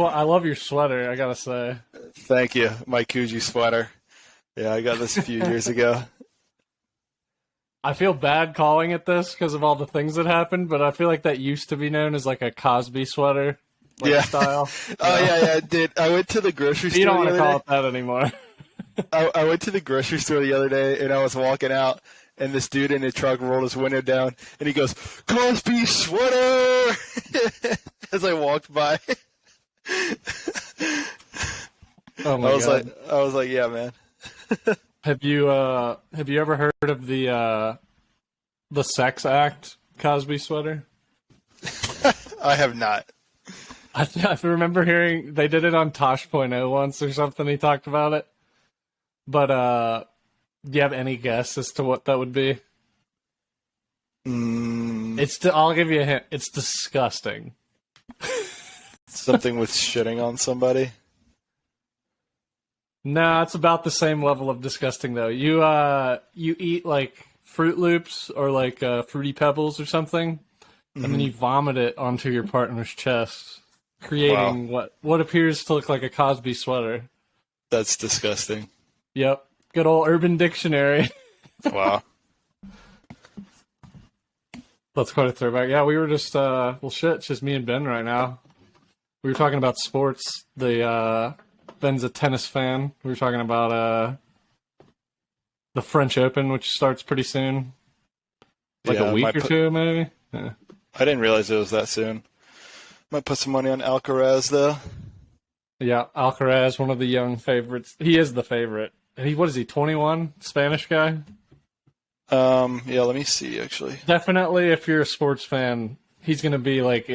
Well, I love your sweater, I gotta say. Thank you. My Kuji sweater. Yeah, I got this a few years ago. I feel bad calling it this because of all the things that happened, but I feel like that used to be known as like a Cosby sweater, like Yeah. style. Oh, yeah, dude. I went to the grocery You store don't the want to other call day. it that anymore. I went to the grocery store the other day, and I was walking out, and this dude in the truck rolled his window down, and he goes, "Cosby sweater!" as I walked by. Oh my god! I was like, yeah, man. Have you ever heard of the sex act Cosby sweater? I have not. I remember hearing they did it on Tosh.0 once or something. He talked about it, but do you have any guess as to what that would be? I'll give you a hint. It's disgusting. Something with shitting on somebody. No, it's about the same level of disgusting though. You eat like Fruit Loops or like Fruity Pebbles or something, and then you vomit it onto your partner's chest, creating what appears to look like a Cosby sweater. That's disgusting. Yep, good old Urban Dictionary. Wow. That's quite a throwback. Yeah, we were just well, shit, it's just me and Ben right now. We were talking about sports. Ben's a tennis fan. We were talking about the French Open, which starts pretty soon. Like a week or two, maybe? Yeah. I didn't realize it was that soon. Might put some money on Alcaraz, though. Yeah, Alcaraz, one of the young favorites. He is the favorite. And what is he, 21? Spanish guy? Yeah, let me see, actually. Definitely, if you're a sports fan, he's going to be like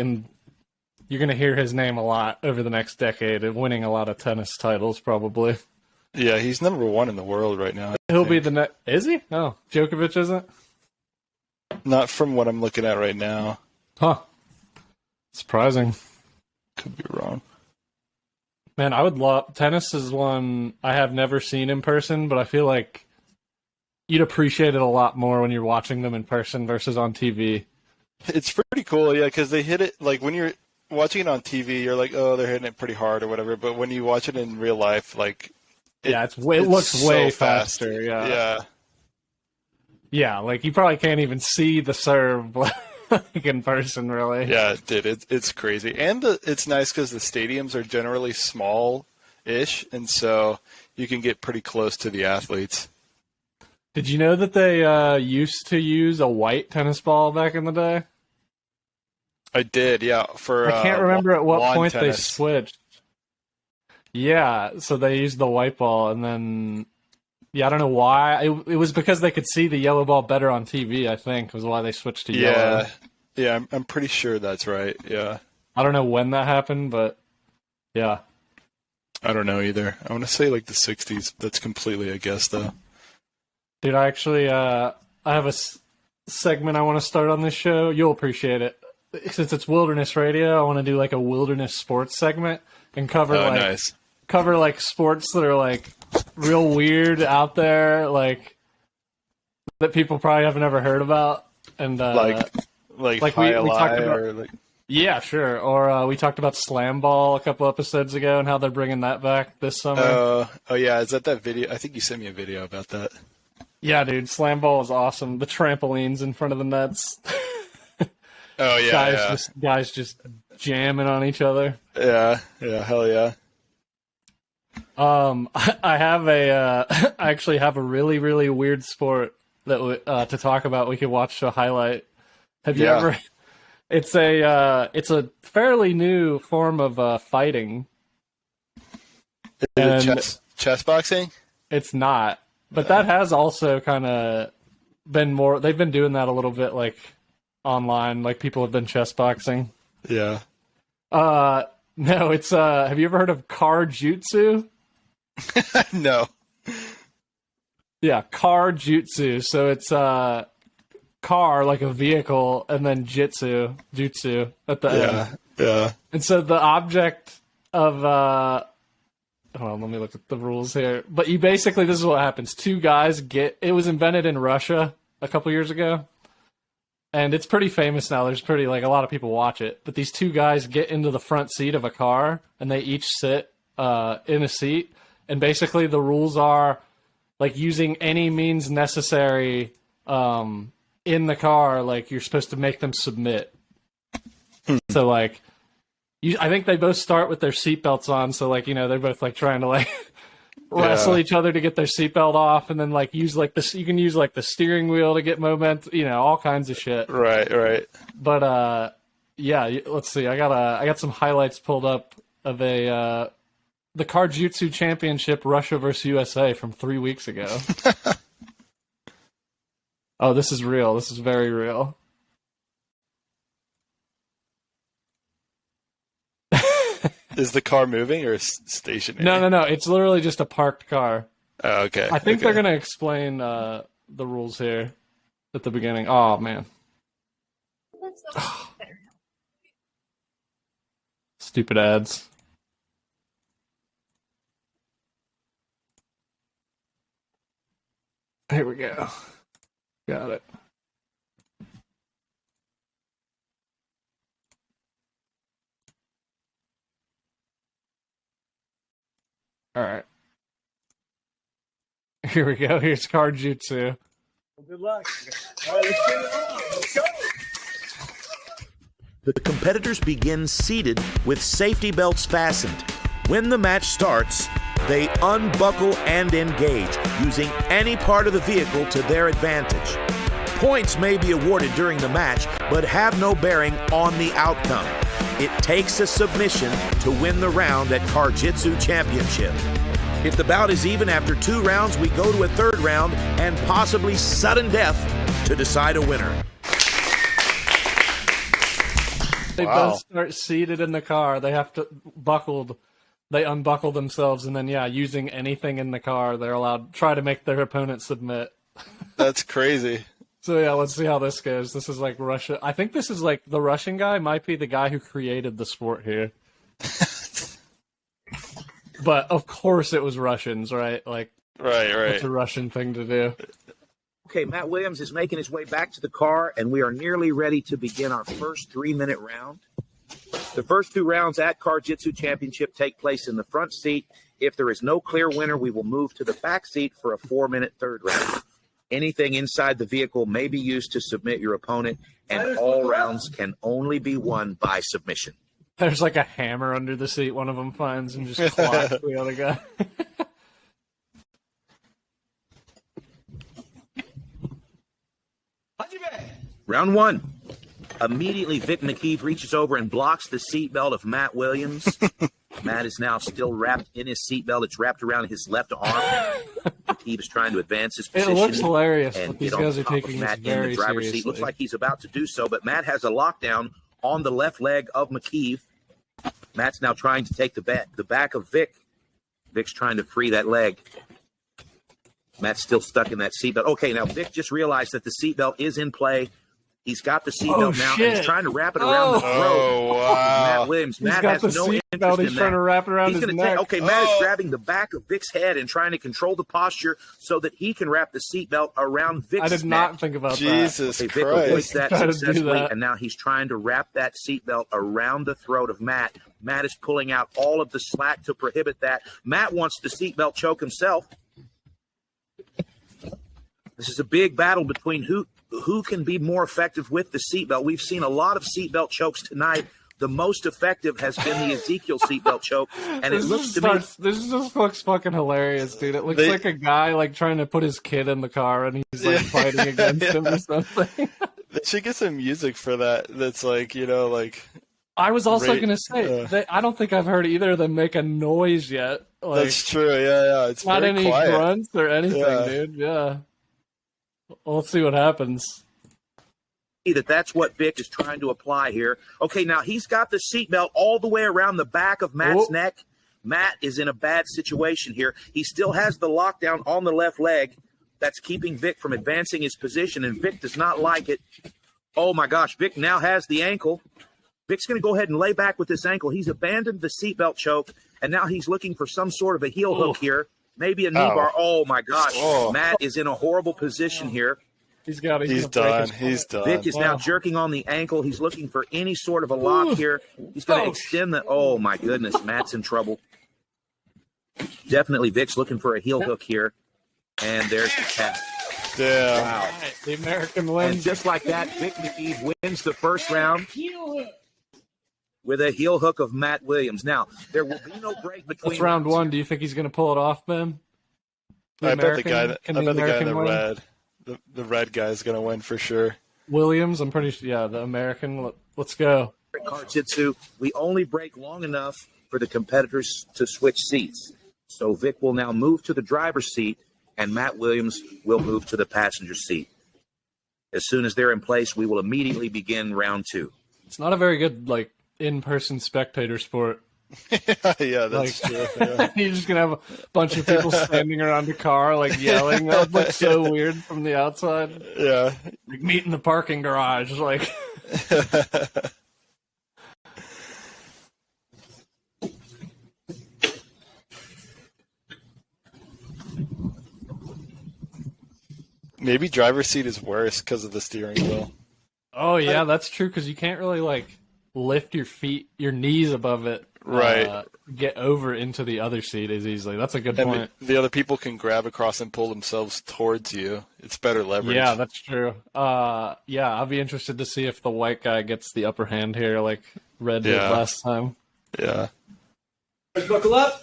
you're going to hear his name a lot over the next decade and winning a lot of tennis titles, probably. Yeah, he's number one in the world right now. He'll be the next. Is he? No, Djokovic isn't? Not from what I'm looking at right now. Huh. Surprising. Could be wrong. Man, I would love... Tennis is one I have never seen in person, but I feel like you'd appreciate it a lot more when you're watching them in person versus on TV. It's pretty cool, yeah, because they hit it, like, when you're watching it on TV, you're like, oh, they're hitting it pretty hard or whatever, but when you watch it in real life, like... it looks so way fast. faster, yeah. Yeah. Yeah, like, you probably can't even see the serve like, in person, really. Yeah, dude, it's crazy. And it's nice because the stadiums are generally small-ish, and so you can get pretty close to the athletes. Did you know that they used to use a white tennis ball back in the day? I did, yeah. I can't remember at what point tennis. they switched. Yeah, so they used the white ball, and then... Yeah, I don't know why. It was because they could see the yellow ball better on TV, I think, was why they switched to yellow. Yeah, I'm pretty sure that's right, yeah. I don't know when that happened, but yeah. I don't know either. I want to say like the 60s. That's completely a guess, though. Dude, I actually I have a segment I want to start on this show. You'll appreciate it. Since it's wilderness radio, I want to do like a wilderness sports segment and cover like sports that are like real weird out there, like that people probably haven't ever heard about, and like we talked about, or like... Yeah, sure. Or we talked about slam ball a couple episodes ago and how they're bringing that back this summer. Oh yeah, is that video? I think you sent me a video about that. Yeah, dude, slam ball is awesome. The trampolines in front of the nets. Oh yeah, guys just jamming on each other. Yeah, hell yeah. I have I actually have a really, really weird sport that to talk about. We could watch a highlight. Have you ever? It's a fairly new form of fighting. Is it chess boxing? It's not, but that has also kind of been more. They've been doing that a little bit, like online. Like people have been chess boxing. Yeah. No, it's have you ever heard of car jutsu? No. Yeah, car jutsu. So it's car like a vehicle, and then jutsu at the end. Yeah. And so the object of hold on, let me look at the rules here. But you basically, this is what happens. Two guys it was invented in Russia a couple years ago. and it's pretty famous now. There's pretty like a lot of people watch it. But these two guys get into the front seat of a car, and they each sit in a seat. And basically, the rules are like using any means necessary in the car. Like you're supposed to make them submit. So like, I think they both start with their seatbelts on. So like, they're both like trying to like wrestle each other to get their seatbelt off, and then like use like this. You can use like the steering wheel to get momentum. All kinds of shit. Right. But yeah, let's see. I got some highlights pulled up of the Car Jitsu Championship Russia versus USA from 3 weeks ago. Oh, this is real. This is very real. Is the car moving or stationary? No. It's literally just a parked car. Oh, okay. I think they're going to explain the rules here at the beginning. Oh, man. Stupid ads. Here we go. Got it. All right. Here we go. Here's Car Jitsu. Well, good luck. All right, let's get it on. Let's go. The competitors begin seated with safety belts fastened. When the match starts, they unbuckle and engage, using any part of the vehicle to their advantage. Points may be awarded during the match, but have no bearing on the outcome. It takes a submission to win the round at Car Jitsu Championship. If the bout is even after 2 rounds, we go to a 3rd round and possibly sudden death to decide a winner. They both start seated in the car. They have to they unbuckle themselves, and then using anything in the car, they're allowed to try to make their opponent submit. That's crazy. So let's see how this goes. This is like Russia. I think this is like the Russian guy might be the guy who created the sport here. But of course it was Russians, right? Like, right. It's a Russian thing to do. Okay, Matt Williams is making his way back to the car, and we are nearly ready to begin our first 3-minute round. The first 2 rounds at Car Jitsu Championship take place in the front seat. If there is no clear winner, we will move to the back seat for a 4-minute 3rd round. Anything inside the vehicle may be used to submit your opponent, and all rounds can only be won by submission. There's like a hammer under the seat one of them finds and just clocks the other guy. Round 1. Immediately, Vic McKeeve reaches over and blocks the seatbelt of Matt Williams. Matt is now still wrapped in his seatbelt. It's wrapped around his left arm. McKeeve is trying to advance his position. It looks hilarious, and but these get on guys are top of taking Matt this very in the driver's seriously. seat. Looks like he's about to do so, but Matt has a lockdown on the left leg of McKeeve. Matt's now trying to take the back of Vic. Vic's trying to free that leg. Matt's still stuck in that seatbelt. Okay, now Vic just realized that the seatbelt is in play. He's got the seatbelt now, and he's trying to wrap it around the throat. Oh, wow. Matt Williams. Matt got has the no seatbelt. interest He's in trying that. to wrap it around He's his gonna neck. Okay, Matt is grabbing the back of Vic's head and trying to control the posture so that he can wrap the seatbelt around Vic's neck. I did not think about Jesus Okay, Vic avoids Christ. that Try to do successfully, that. and now he's trying to wrap that seatbelt around the throat of Matt. Matt is pulling out all of the slack to prohibit that. Matt wants the seatbelt choke himself. This is a big battle between who can be more effective with the seatbelt. We've seen a lot of seatbelt chokes tonight. The most effective has been the Ezekiel seatbelt choke, and it looks to me. This just looks fucking hilarious, dude. It looks like a guy like trying to put his kid in the car and he's like fighting against him or something. They should get some music for that. That's like, like. I was also gonna say I don't think I've heard either of them make a noise yet. Like, That's true. Yeah. It's not very any quiet. grunts or anything, Yeah. dude. Yeah. Well, let's see what happens. That's what Vic is trying to apply here. Okay, now he's got the seatbelt all the way around the back of Matt's neck. Matt is in a bad situation here. He still has the lockdown on the left leg. That's keeping Vic from advancing his position, and Vic does not like it. Oh, my gosh. Vic now has the ankle. Vic's going to go ahead and lay back with this ankle. He's abandoned the seatbelt choke, and now he's looking for some sort of a heel hook here. Maybe a knee bar. Oh, my gosh. Matt is in a horrible position here. He's got it. He's done. He's done. Vic is now jerking on the ankle. He's looking for any sort of a lock here. He's going to extend the. Oh my goodness, Matt's in trouble. Definitely, Vic's looking for a heel hook here, and there's the tap. Damn. Wow. The American And wins. just like that, Vic McKee wins the first round with a heel hook of Matt Williams. Now, there will be no break between. That's round one. Do you think he's going to pull it off, Ben? I bet the guy in American the win? red. The red guy is going to win for sure. Williams, I'm pretty sure. Yeah, the American. Let's go. Jitsu, we only break long enough for the competitors to switch seats. So Vic will now move to the driver's seat, and Matt Williams will move to the passenger seat. As soon as they're in place, we will immediately begin round two. It's not a very good in-person spectator sport. Yeah, that's true. Yeah. You're just gonna have a bunch of people standing around the car yelling. That would look so weird from the outside. Yeah. Meet in the parking garage. Maybe driver's seat is worse because of the steering wheel. Oh yeah, that's true because you can't really lift your knees above it. Right. Get over into the other seat as easily. That's a good point. The other people can grab across and pull themselves towards you. It's better leverage. Yeah, that's true. Yeah, I'll be interested to see if the white guy gets the upper hand here, like Red did last time. Yeah. Buckle up.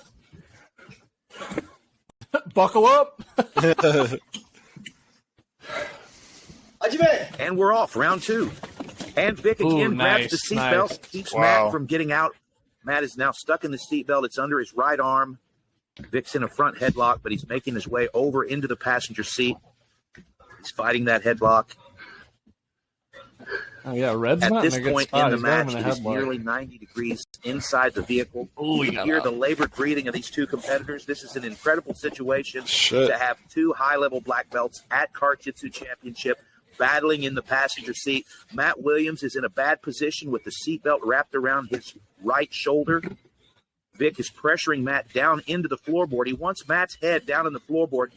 Buckle up. And we're off, round two. And Vic again grabs the seatbelt, keeps Matt from getting out. Matt is now stuck in the seatbelt. It's under his right arm. Vic's in a front headlock, but he's making his way over into the passenger seat. He's fighting that headlock. Oh, yeah, Red's At not this in a good point spot. in the He's got him match, in it a is headlock. nearly 90 degrees inside the vehicle. Oh, You hear the labored breathing of these two competitors. This is an incredible situation Shit. to have two high-level black belts at Kart Jitsu Championship battling in the passenger seat. Matt Williams is in a bad position with the seatbelt wrapped around his right shoulder. Vic is pressuring Matt down into the floorboard. He wants Matt's head down in the floorboard.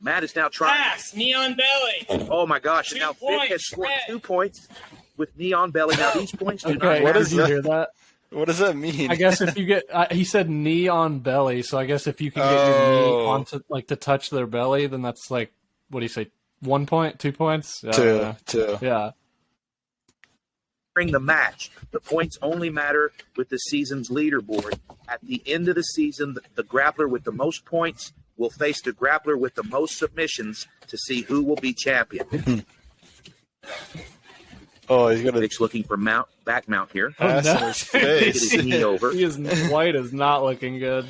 Matt is now trying. Pass. Neon belly. Oh, my gosh. And now Vic has points, scored Red. 2 points with Neon Belly. Now, these points do not Okay, What did is you that? hear that? What does that mean? I guess if you get, he said knee on belly, so I guess if you can get your knee onto, to touch their belly, then that's what do you say, 1 point, 2 points? Two. Yeah. During the match, the points only matter with the season's leaderboard. At the end of the season, the grappler with the most points will face the grappler with the most submissions to see who will be champion. Oh, he's gonna Vic's looking for back mount here. pass in no. his Get face. his knee over. White is not looking good.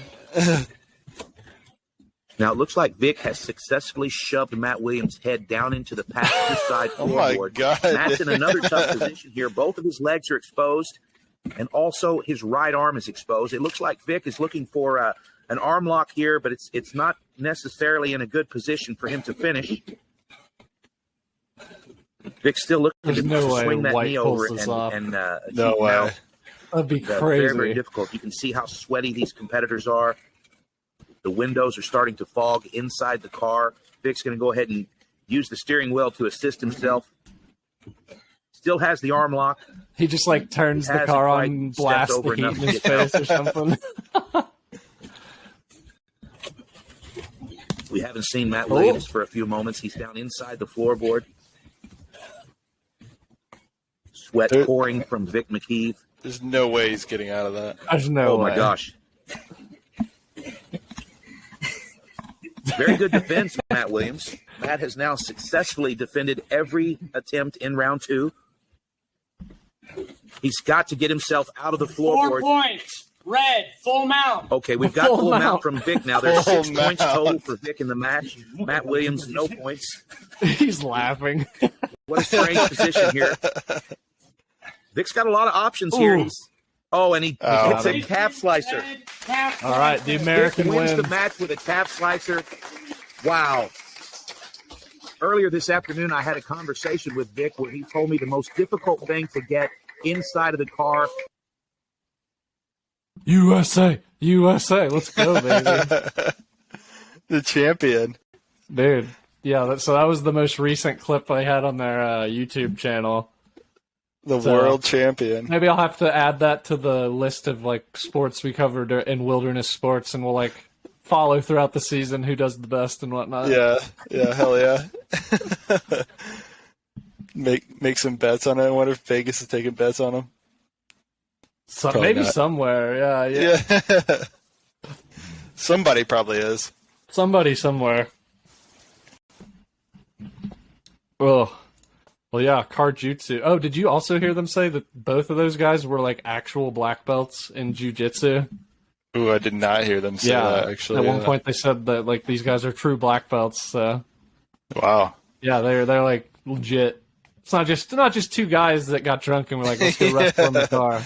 Now it looks like Vic has successfully shoved Matt Williams' head down into the passenger side Oh my floorboard. God. Matt's in another tough position here. Both of his legs are exposed, and also his right arm is exposed. It looks like Vic is looking for an arm lock here, but it's not necessarily in a good position for him to finish. Vic's still looking There's to no way swing that White knee pulls over this and, off. and No keep way. Mount. That'd be Very, crazy. very difficult. You can see how sweaty these competitors are. The windows are starting to fog inside the car. Vic's going to go ahead and use the steering wheel to assist himself. Still has the arm lock. He just turns the Hasn't car on quite and stepped blasts the over heat enough in to his get out. face or something. We haven't seen Matt Williams for a few moments. He's down inside the floorboard. Sweat Dude. pouring from Vic McKeeve. There's no way he's getting out of that. There's no Oh, way. my gosh. Very good defense, Matt Williams. Matt has now successfully defended every attempt in round two. He's got to get himself out of the 4 floorboard. points. Red. Full mount. Okay, we've got Full full mount. mount from Vic now. There's Full 6 points mount. total for Vic in the match. Matt Williams, no points. He's laughing. What a strange position here. Vic's got a lot of options here. Ooh. And he hits a He's calf slicer. head, calf All right, the slicer. Vic American wins win. the match with a calf slicer. Wow. Earlier this afternoon, I had a conversation with Vic where he told me the most difficult thing to get inside of the car. USA, USA, let's go, baby. The champion. Dude, Yeah, so that was the most recent clip I had on their YouTube channel. The world champion. Maybe I'll have to add that to the list of like sports we covered in wilderness sports, and we'll like follow throughout the season who does the best and whatnot. Yeah, hell yeah. Make some bets on it. I wonder if Vegas is taking bets on them. So maybe not. Somewhere, yeah. Somebody probably is. Somebody somewhere. Oh. Well, yeah, Jitsu. Oh, did you also hear them say that both of those guys were like actual black belts in jiu-jitsu? Ooh, I did not hear them say that, actually. At one point they said that like these guys are true black belts, so. Wow. Yeah, they're like legit. It's not just two guys that got drunk and were like, let's go wrestle in the car.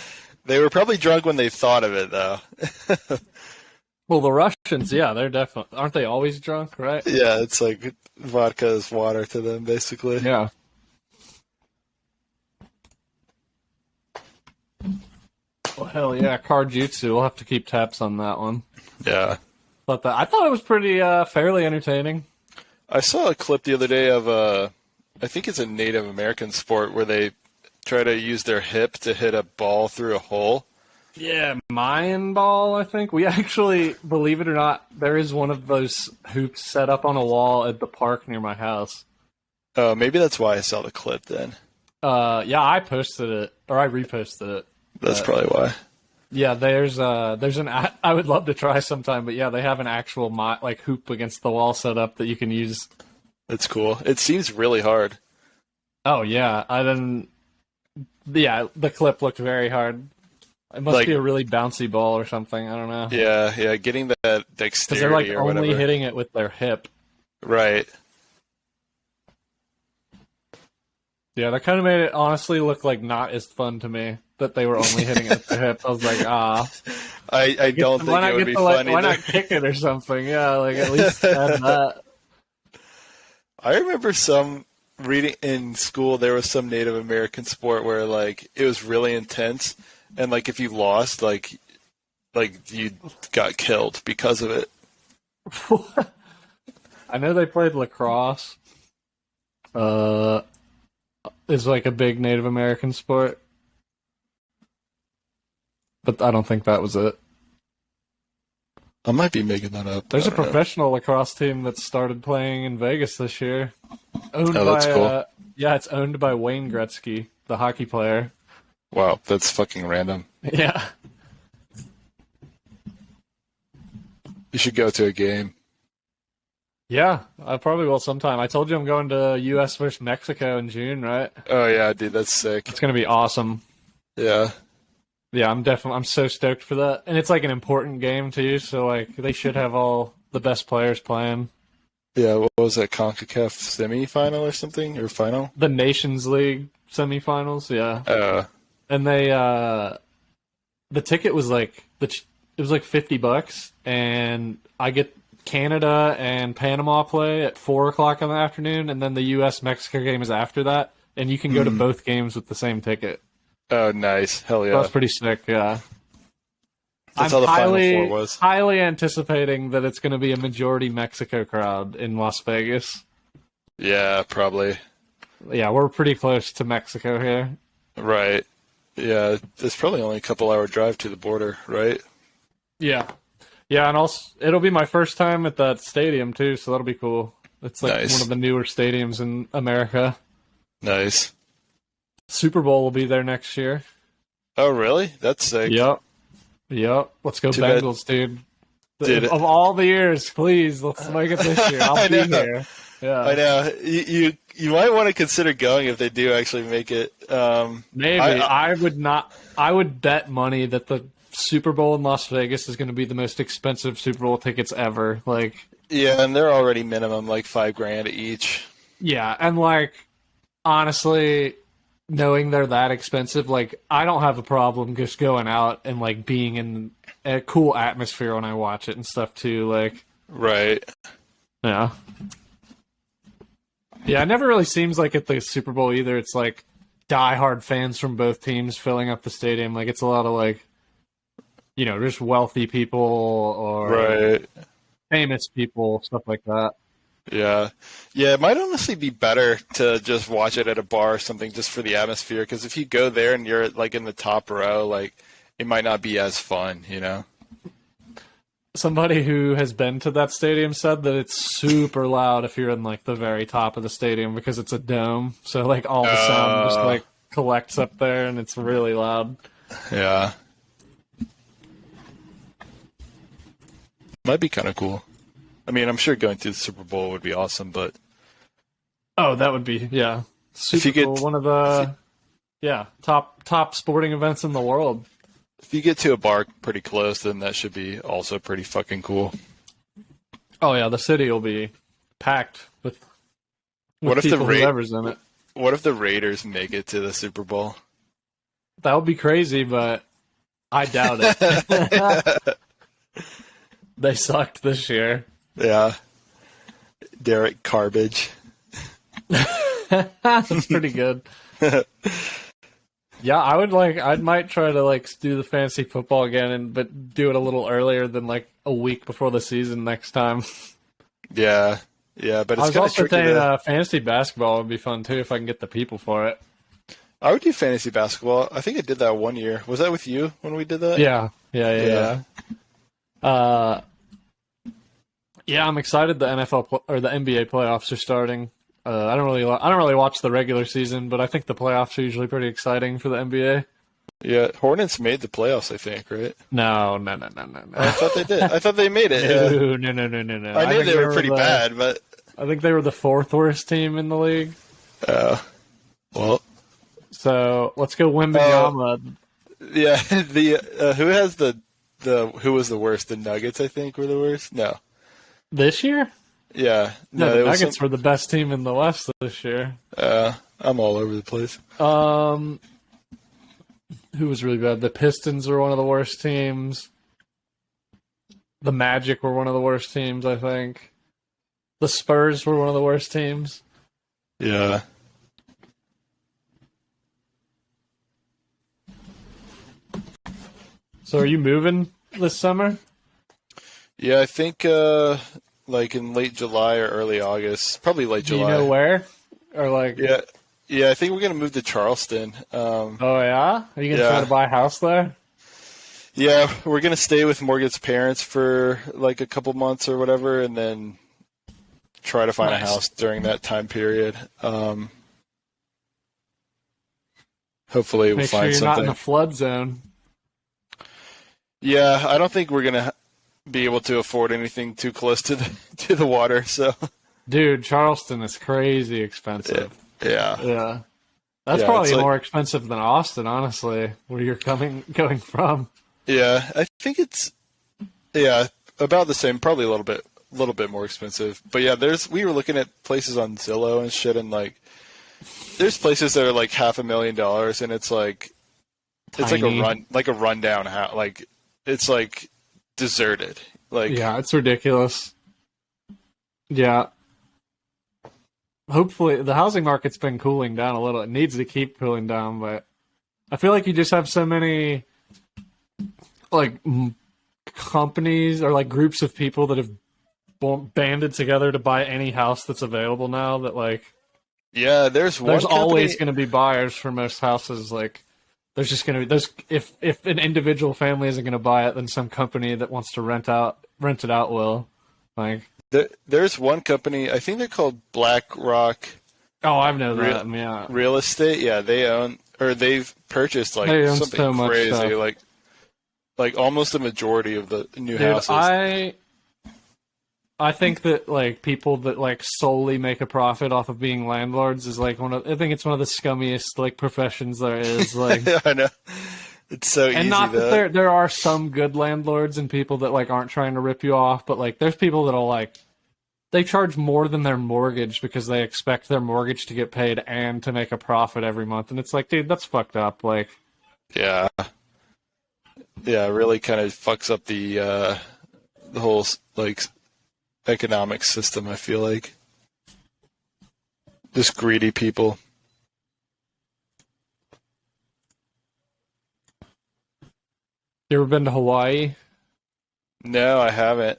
They were probably drunk when they thought of it, though. Well, the Russians, yeah, they're definitely... Aren't they always drunk, right? Yeah, it's like vodka is water to them, basically. Yeah. Well, hell yeah, Jitsu. We'll have to keep tabs on that one. Yeah. But I thought it was pretty fairly entertaining. I saw a clip the other day of I think it's a Native American sport where they try to use their hip to hit a ball through a hole. Yeah, Mayan ball, I think. We actually, believe it or not, there is one of those hoops set up on a wall at the park near my house. Oh, maybe that's why I saw the clip then. Yeah, I posted it, or I reposted it. That's probably why. I would love to try sometime, but yeah, they have an actual like hoop against the wall set up that you can use. That's cool. It seems really hard. Oh yeah, the clip looked very hard. It must be a really bouncy ball or something. I don't know. Yeah, getting that dexterity because they're like or only whatever. hitting it with their hip. Right. Yeah, that kind of made it honestly look like not as fun to me that they were only hitting it with their hip. I was like, I don't think it would be fun either. Why not kick it or something? Yeah, like at least add that. I remember reading in school, there was some Native American sport where like it was really intense, and like if you lost, like you got killed because of it. I know they played lacrosse. Is like a big Native American sport, but I don't think that was it. I might be making that up. There's a professional lacrosse team that started playing in Vegas this year. That's cool. Yeah, it's owned by Wayne Gretzky, the hockey player. Wow, that's fucking random. Yeah. You should go to a game. Yeah, I probably will sometime. I told you I'm going to U.S. versus Mexico in June, right? Oh yeah, dude, that's sick. It's gonna be awesome. Yeah. Yeah, I'm so stoked for that. And it's like an important game too, so like they should have all the best players playing. Yeah, what was that, CONCACAF semifinal or something? Or final? The Nations League semifinals, yeah. And they the ticket was like it was like $50, and I get Canada and Panama play at 4:00 in the afternoon, and then the U.S. Mexico game is after that, and you can go to both games with the same ticket. Oh, nice! Hell yeah! That's pretty sick. Yeah, that's how the Final Four was. Highly anticipating that it's going to be a majority Mexico crowd in Las Vegas. Yeah, probably. Yeah, we're pretty close to Mexico here. Right. Yeah, it's probably only a couple-hour drive to the border, right? Yeah. Yeah, and also it'll be my first time at that stadium too, so that'll be cool. It's like one of the newer stadiums in America. Nice. Super Bowl will be there next year. Oh, really? That's sick. Yep. Let's go Bengals, dude. Of all the years, please, let's make it this year. I'll be here. Yeah. I know. You might want to consider going if they do actually make it. Maybe. I would not. I would bet money that the Super Bowl in Las Vegas is going to be the most expensive Super Bowl tickets ever. Like, yeah, and they're already minimum like $5,000 each. Yeah, and like honestly, knowing they're that expensive, like I don't have a problem just going out and like being in a cool atmosphere when I watch it and stuff too. Like, right? Yeah. Yeah, it never really seems like at the Super Bowl either. It's like diehard fans from both teams filling up the stadium. Like it's a lot of like, you know, just wealthy people or right, famous people, stuff like that. Yeah. Yeah, it might honestly be better to just watch it at a bar or something just for the atmosphere, because if you go there and you're like in the top row, like it might not be as fun, you know? Somebody who has been to that stadium said that it's super loud if you're in like the very top of the stadium because it's a dome. So like all the sound just like collects up there and it's really loud. Yeah. Might be kind of cool. I mean, I'm sure going to the Super Bowl would be awesome, but Oh, that would be Super you get- Bowl, one of the top sporting events in the world. if you get to a bar pretty close, then that should be also pretty fucking cool. Oh yeah, the city will be packed with What if the people whoever's in it. What if the Raiders make it to the Super Bowl? That would be crazy, but I doubt it. They sucked this year. Yeah. Derek Garbage. That's pretty good. Yeah, I might try to like do the fantasy football again, but do it a little earlier than like a week before the season next time. Yeah. Yeah, but I it's was kind of also tricky saying fantasy basketball would be fun too if I can get the people for it. I would do fantasy basketball. I think I did that one year. Was that with you when we did that? Yeah. Yeah, I'm excited. The NFL or the NBA playoffs are starting. I don't really watch the regular season, but I think the playoffs are usually pretty exciting for the NBA. Yeah, Hornets made the playoffs, I think, right? No. I thought they did. I thought they made it. Yeah. No. I knew think they were pretty bad, but I think they were the fourth worst team in the league. well, So let's go Wembanyama. yeah. The who has the who was the worst? The Nuggets, I think, were the worst. No. This year? Yeah. No, the it was Nuggets were the best team in the West this year. I'm all over the place. Who was really bad? The Pistons were one of the worst teams. The Magic were one of the worst teams, I think. The Spurs were one of the worst teams. Yeah. So are you moving this summer? Yeah, I think like in late July or early August. Probably late Do July. you know where? Or like Yeah, I think we're gonna move to Charleston. Oh yeah? Are you gonna try to buy a house there? Yeah, we're gonna stay with Morgan's parents for like a couple months or whatever, and then try to find a house during that time period. Hopefully, we'll Make sure find you're something. not in a flood zone. Yeah, I don't think we're gonna be able to afford anything too close to the water. So, Dude, Charleston is crazy expensive. yeah. Yeah. That's Yeah, probably it's like- more expensive than Austin, honestly, where you're going from. Yeah, I think it's about the same, probably a little bit more expensive. But yeah, we were looking at places on Zillow and shit, and like there's places that are like $500,000, and it's like Tiny. it's like a rundown house, like it's like deserted. Like Yeah, it's ridiculous. Yeah. Hopefully, the housing market's been cooling down a little. It needs to keep cooling down, but I feel like you just have so many like companies or like groups of people that have banded together to buy any house that's available now that like yeah, there's always going to be buyers for most houses. Like there's just going to be if an individual family isn't going to buy it, then some company that wants to rent it out will. Like there's one company, I think they're called BlackRock I've known that. Yeah, Real Estate. Yeah, they've purchased like They own something so much crazy, stuff. like almost a majority of the new dude, houses. I think that like people that like solely make a profit off of being landlords is like I think it's one of the scummiest like professions there is. Like, I know. It's so easy. and not though. that there are some good landlords and people that like aren't trying to rip you off, but like there's people that'll like they charge more than their mortgage because they expect their mortgage to get paid and to make a profit every month, and it's like, dude, that's fucked up. Like, Yeah, it really kind of fucks up the whole like economic system. I feel like just greedy people. you ever been to Hawaii? No, I haven't.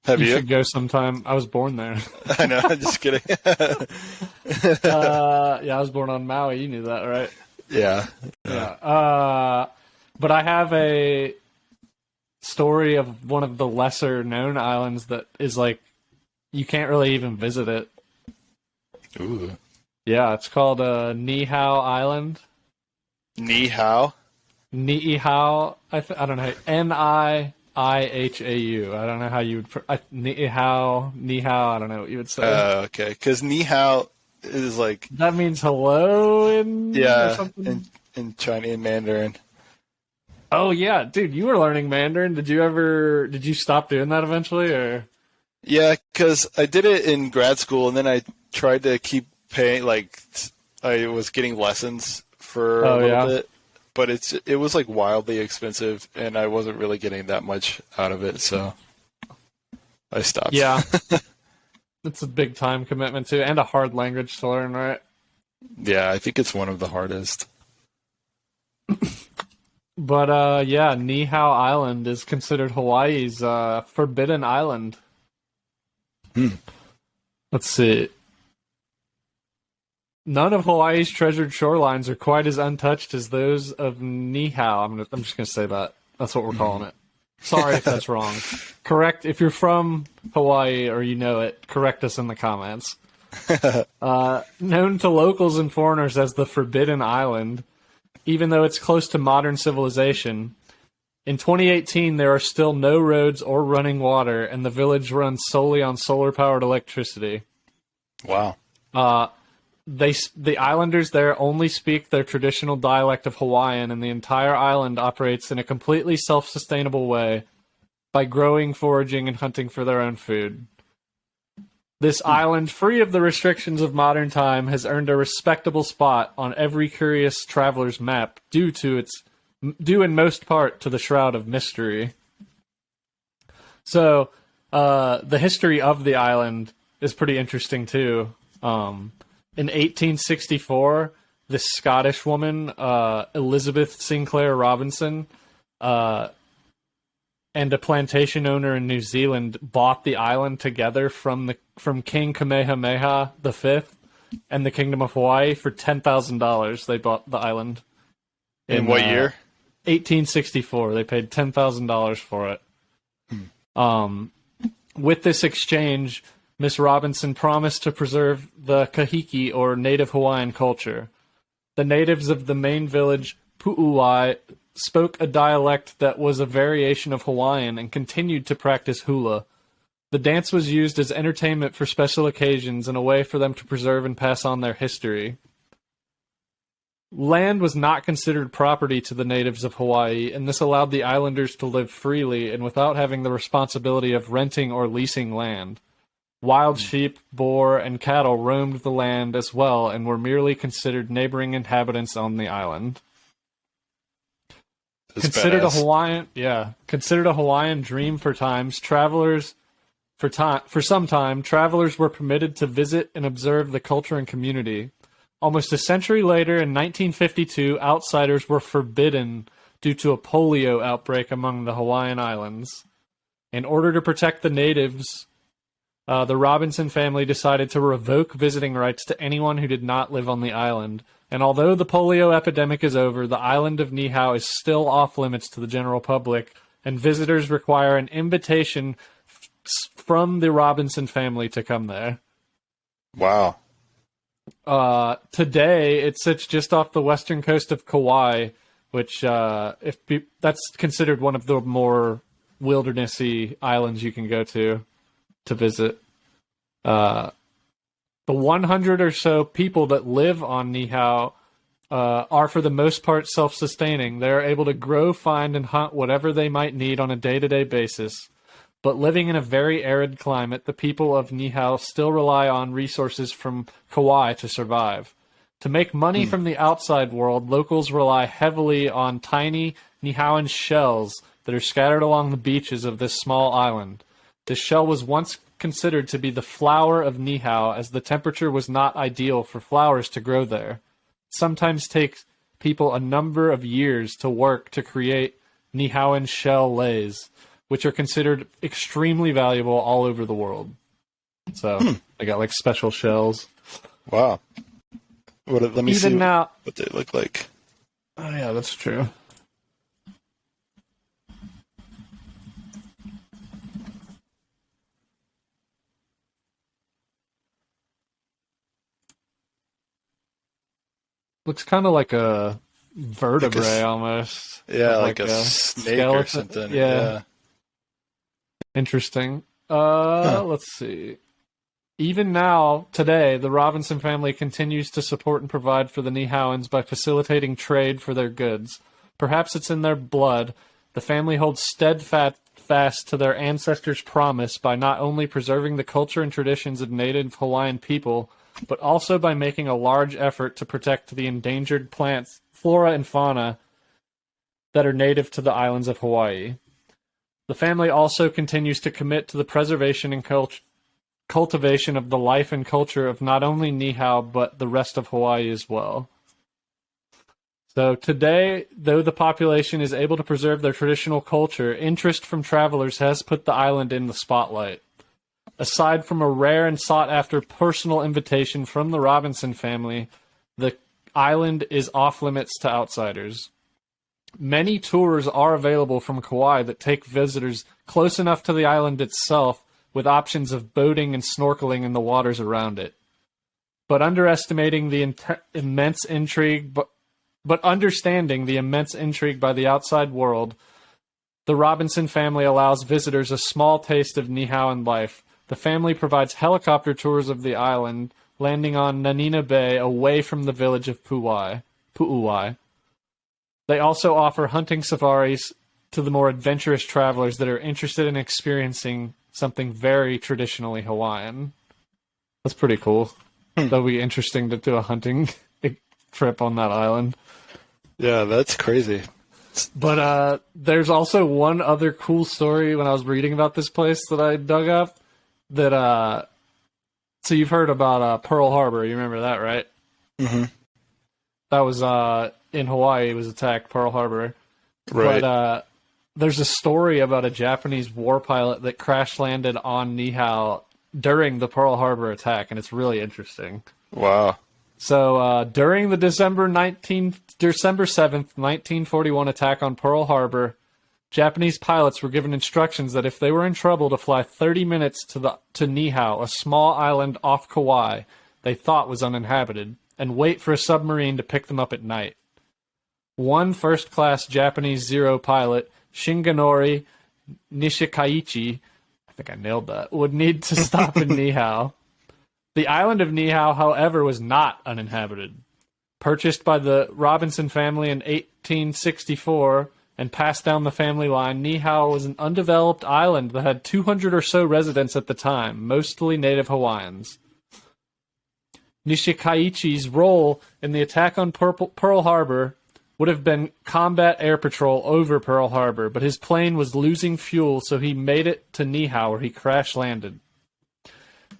Have You you? should go sometime. I was born there. I know. I'm just kidding. Yeah, I was born on Maui. You knew that, right? Yeah. Yeah. But I have a story of one of the lesser known islands that is like, you can't really even visit it. Ooh. Yeah, it's called Niihau Island. Niihau. Niihau. I don't know. Niihau. I don't know how you would. Niihau. I don't know what you would say. Okay. Because Niihau is like, That means hello or yeah, something? in Chinese Mandarin. Oh yeah, dude, you were learning Mandarin. Did you stop doing that eventually, or? Yeah, because I did it in grad school, and then I tried to keep paying. Like, I was getting lessons for a little bit, but it was like wildly expensive, and I wasn't really getting that much out of it, so I stopped. Yeah, it's a big time commitment too, and a hard language to learn, right? Yeah, I think it's one of the hardest. But yeah, Niihau Island is considered Hawaii's forbidden island. Let's see. None of Hawaii's treasured shorelines are quite as untouched as those of Niihau. I'm just going to say that. That's what we're calling it. Sorry if that's wrong. Correct. If you're from Hawaii or you know it, correct us in the comments. Known to locals and foreigners as the Forbidden Island, even though it's close to modern civilization, in 2018 there are still no roads or running water, and the village runs solely on solar-powered electricity. Wow. The islanders there only speak their traditional dialect of Hawaiian, and the entire island operates in a completely self-sustainable way by growing, foraging, and hunting for their own food. This island, free of the restrictions of modern time, has earned a respectable spot on every curious traveler's map due in most part to the Shroud of Mystery. So, the history of the island is pretty interesting too. In 1864, this Scottish woman, Elizabeth Sinclair Robinson, and a plantation owner in New Zealand bought the island together from King Kamehameha V and the Kingdom of Hawaii for $10,000. They bought the island. In what year? 1864. They paid $10,000 for it. With this exchange, Miss Robinson promised to preserve the kahiki, or native Hawaiian culture. The natives of the main village, Pu'uai, spoke a dialect that was a variation of Hawaiian and continued to practice hula. The dance was used as entertainment for special occasions and a way for them to preserve and pass on their history. Land was not considered property to the natives of Hawaii, and this allowed the islanders to live freely and without having the responsibility of renting or leasing land. Wild sheep, boar, and cattle roamed the land as well and were merely considered neighboring inhabitants on the island. Considered a Hawaiian dream for times, travelers were permitted to visit and observe the culture and community. Almost a century later, in 1952, outsiders were forbidden due to a polio outbreak among the Hawaiian Islands. In order to protect the natives, the Robinson family decided to revoke visiting rights to anyone who did not live on the island. And although the polio epidemic is over, the island of Niihau is still off limits to the general public, and visitors require an invitation from the Robinson family to come there. Wow. Today, it sits just off the western coast of Kauai, which that's considered one of the more wildernessy islands you can go to visit. The 100 or so people that live on Niihau are for the most part self-sustaining. They are able to grow, find, and hunt whatever they might need on a day-to-day basis. But living in a very arid climate, the people of Niihau still rely on resources from Kauai to survive. To make money from the outside world, locals rely heavily on tiny Niihauan shells that are scattered along the beaches of this small island. This shell was once considered to be the flower of Niihau, as the temperature was not ideal for flowers to grow there. It sometimes takes people a number of years to work to create Niihauan shell leis. which are considered extremely valuable all over the world. So they got like special shells. Wow. Let me see now, what they look like. Oh yeah, that's true. Looks kind of like a vertebrae almost. Yeah, like a snake skeleton or something. Yeah. Interesting. Let's see. Even now, today, the Robinson family continues to support and provide for the Niihauans by facilitating trade for their goods. Perhaps it's in their blood. The family holds steadfast to their ancestors' promise by not only preserving the culture and traditions of native Hawaiian people, but also by making a large effort to protect the endangered plants, flora, and fauna that are native to the islands of Hawaii. The family also continues to commit to the preservation and cultivation of the life and culture of not only Niihau, but the rest of Hawaii as well. So today, though the population is able to preserve their traditional culture, interest from travelers has put the island in the spotlight. Aside from a rare and sought-after personal invitation from the Robinson family, the island is off-limits to outsiders. Many tours are available from Kauai that take visitors close enough to the island itself with options of boating and snorkeling in the waters around it. But underestimating the immense intrigue, but understanding the immense intrigue by the outside world, the Robinson family allows visitors a small taste of Niihauan life. The family provides helicopter tours of the island, landing on Nanina Bay away from the village of Pu'uwai. They also offer hunting safaris to the more adventurous travelers that are interested in experiencing something very traditionally Hawaiian. That's pretty cool. That'll be interesting to do a hunting trip on that island. Yeah, that's crazy. But there's also one other cool story when I was reading about this place that I dug up. That so you've heard about Pearl Harbor. You remember that, right? Mm-hmm. That was in Hawaii. It was attacked, Pearl Harbor. Right. But there's a story about a Japanese war pilot that crash landed on Niihau during the Pearl Harbor attack, and it's really interesting. Wow. So during the December 7th, 1941 attack on Pearl Harbor, Japanese pilots were given instructions that if they were in trouble to fly 30 minutes to Niihau, a small island off Kauai they thought was uninhabited, and wait for a submarine to pick them up at night. One first-class Japanese Zero pilot, Shinganori Nishikaichi, I think I nailed that, would need to stop in Niihau. The island of Niihau, however, was not uninhabited. Purchased by the Robinson family in 1864 and passed down the family line, Niihau was an undeveloped island that had 200 or so residents at the time, mostly native Hawaiians. Nishikaichi's role in the attack on Pearl Harbor would have been combat air patrol over Pearl Harbor, but his plane was losing fuel, so he made it to Niihau, where he crash-landed.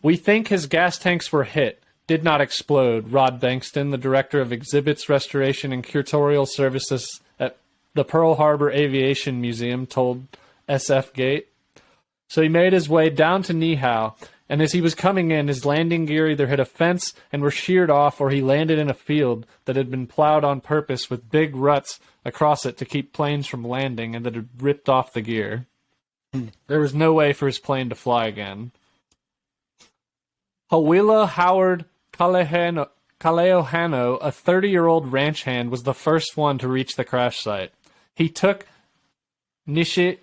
We think his gas tanks were hit, did not explode, Rod Bankston, the director of Exhibits, Restoration, and Curatorial Services at the Pearl Harbor Aviation Museum, told SF Gate. So he made his way down to Niihau, and as he was coming in, his landing gear either hit a fence and were sheared off, or he landed in a field that had been plowed on purpose with big ruts across it to keep planes from landing and that had ripped off the gear. There was no way for his plane to fly again. Hawila Howard Kaleohano, a 30-year-old ranch hand, was the first one to reach the crash site. He took Nishikaichi's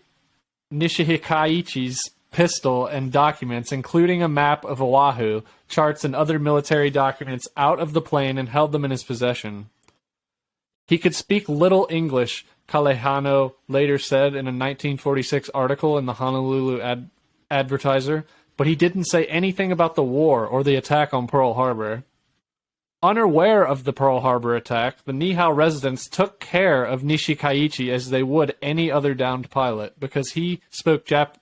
pistol and documents, including a map of Oahu, charts, and other military documents, out of the plane and held them in his possession. He could speak little English, Kalehano later said in a 1946 article in the Honolulu Advertiser, but he didn't say anything about the war or the attack on Pearl Harbor. Unaware of the Pearl Harbor attack, the Niihau residents took care of Nishikaichi as they would any other downed pilot. Because he spoke Japanese,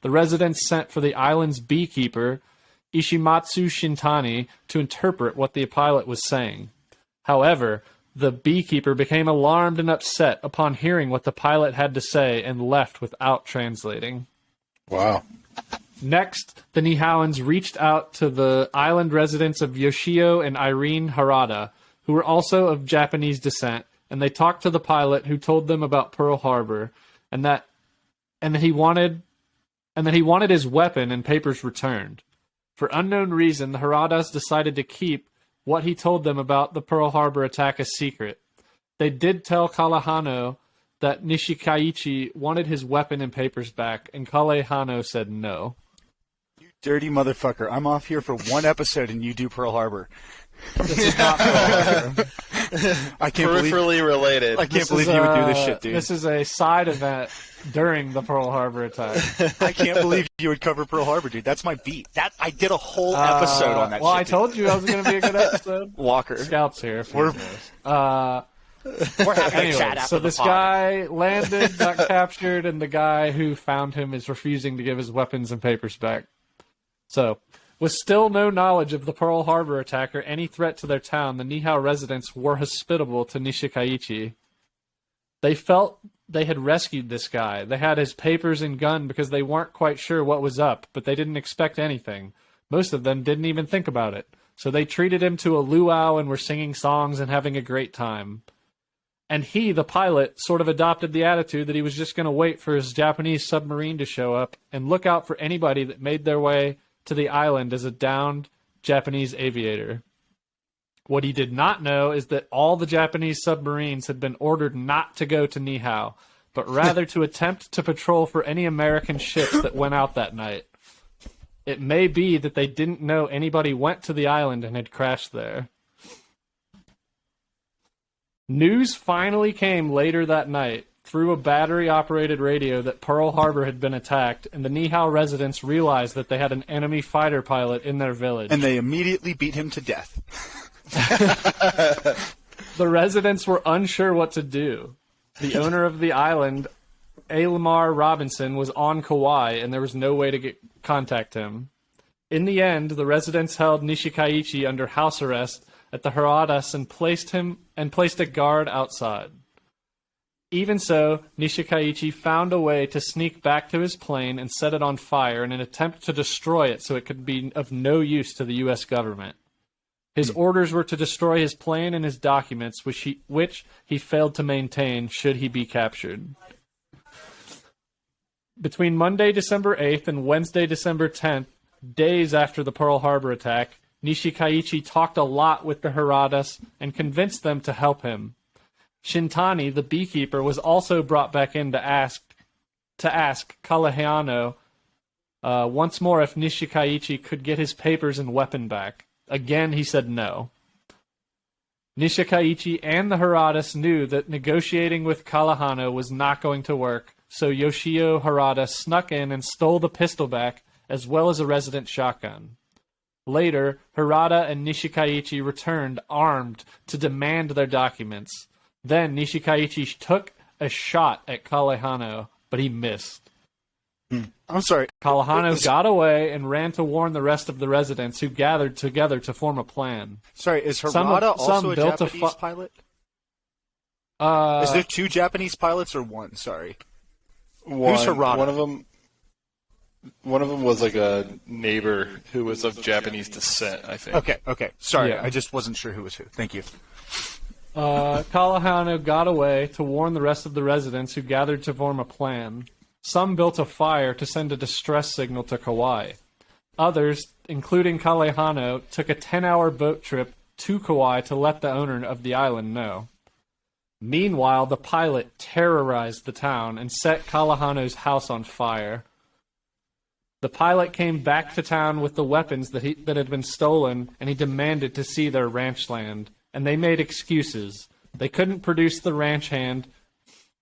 the residents sent for the island's beekeeper, Ishimatsu Shintani, to interpret what the pilot was saying. However, The beekeeper became alarmed and upset upon hearing what the pilot had to say and left without translating. Wow. Next, the Niihauans reached out to the island residents of Yoshio and Irene Harada, who were also of Japanese descent, and they talked to the pilot, who told them about Pearl Harbor and that he wanted his weapon and papers returned. For unknown reason, the Haradas decided to keep what he told them about the Pearl Harbor attack a secret. They did tell Kalehano that Nishikaichi wanted his weapon and papers back, and Kalehano said no. You dirty motherfucker. I'm off here for one episode and you do Pearl Harbor. This is not Pearl Harbor. I can't Peripherally related. I can't believe you would do this shit, dude. This is a side event during the Pearl Harbor attack. I can't believe you would cover Pearl Harbor, dude. That's my beat. I did a whole episode on that well, shit. I told you I was going to be a good episode. Walker. Scouts here. We're having Anyway, a chat after so the this pod. guy landed, got captured, and the guy who found him is refusing to give his weapons and papers back. So, with still no knowledge of the Pearl Harbor attack or any threat to their town, the Niihau residents were hospitable to Nishikaichi. They felt they had rescued this guy. They had his papers and gun because they weren't quite sure what was up, but they didn't expect anything. Most of them didn't even think about it. So they treated him to a luau and were singing songs and having a great time. And he, the pilot, sort of adopted the attitude that he was just going to wait for his Japanese submarine to show up and look out for anybody that made their way to the island as a downed Japanese aviator. What he did not know is that all the Japanese submarines had been ordered not to go to Niihau, but rather to attempt to patrol for any American ships that went out that night. It may be that they didn't know anybody went to the island and had crashed there. News finally came later that night through a battery-operated radio that Pearl Harbor had been attacked, and the Niihau residents realized that they had an enemy fighter pilot in their village. And they immediately beat him to death. The residents were unsure what to do. The owner of the island, Alamar Robinson, was on Kauai, and there was no way to contact him. In the end, the residents held Nishikaichi under house arrest at the Haradas and placed a guard outside. Even so, Nishikaichi found a way to sneak back to his plane and set it on fire in an attempt to destroy it so it could be of no use to the U.S. government. His orders were to destroy his plane and his documents, which he failed to maintain should he be captured. Between Monday, December 8th and Wednesday, December 10th, days after the Pearl Harbor attack, Nishikaichi talked a lot with the Haradas and convinced them to help him. Shintani, the beekeeper, was also brought back in to ask Kalehano once more if Nishikaichi could get his papers and weapon back. Again, he said no. Nishikaichi and the Haradas knew that negotiating with Kalehano was not going to work, so Yoshio Harada snuck in and stole the pistol back, as well as a resident shotgun. Later, Harada and Nishikaichi returned armed to demand their documents. Then Nishikaichi took a shot at Kalehano, but he missed. I'm sorry. Kalehano got away and ran to warn the rest of the residents, who gathered together to form a plan. Sorry, is Some Harada also a built Japanese pilot? Uh, Is there two Japanese pilots or one? Sorry. One, Who's Harada? One of them was like a neighbor who was of Japanese descent, I think. Okay. Sorry, Yeah. I just wasn't sure who was who. Thank you. Kalehano got away to warn the rest of the residents, who gathered to form a plan. Some built a fire to send a distress signal to Kauai. Others, including Kalehano, took a 10-hour boat trip to Kauai to let the owner of the island know. Meanwhile, the pilot terrorized the town and set Kalehano's house on fire. The pilot came back to town with the weapons that had been stolen, and he demanded to see their ranch land. And they made excuses. They couldn't produce the ranch hand.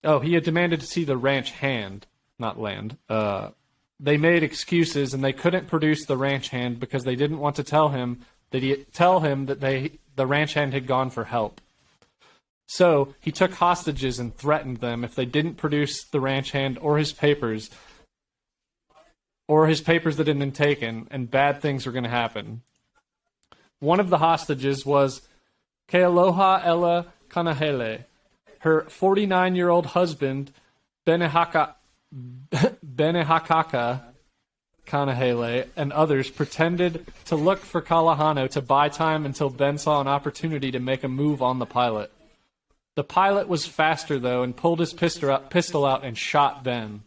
Oh, he had demanded to see the ranch hand, not land. They made excuses, and they couldn't produce the ranch hand because they didn't want to tell him that the ranch hand had gone for help. So he took hostages and threatened them if they didn't produce the ranch hand or his papers that had been taken, and bad things were going to happen. One of the hostages was Kealoha Ella Kanahele, her 49-year-old husband, Benehakaka Kanahele, and others pretended to look for Kalahano to buy time until Ben saw an opportunity to make a move on the pilot. The pilot was faster, though, and pulled his pistol out and shot Ben,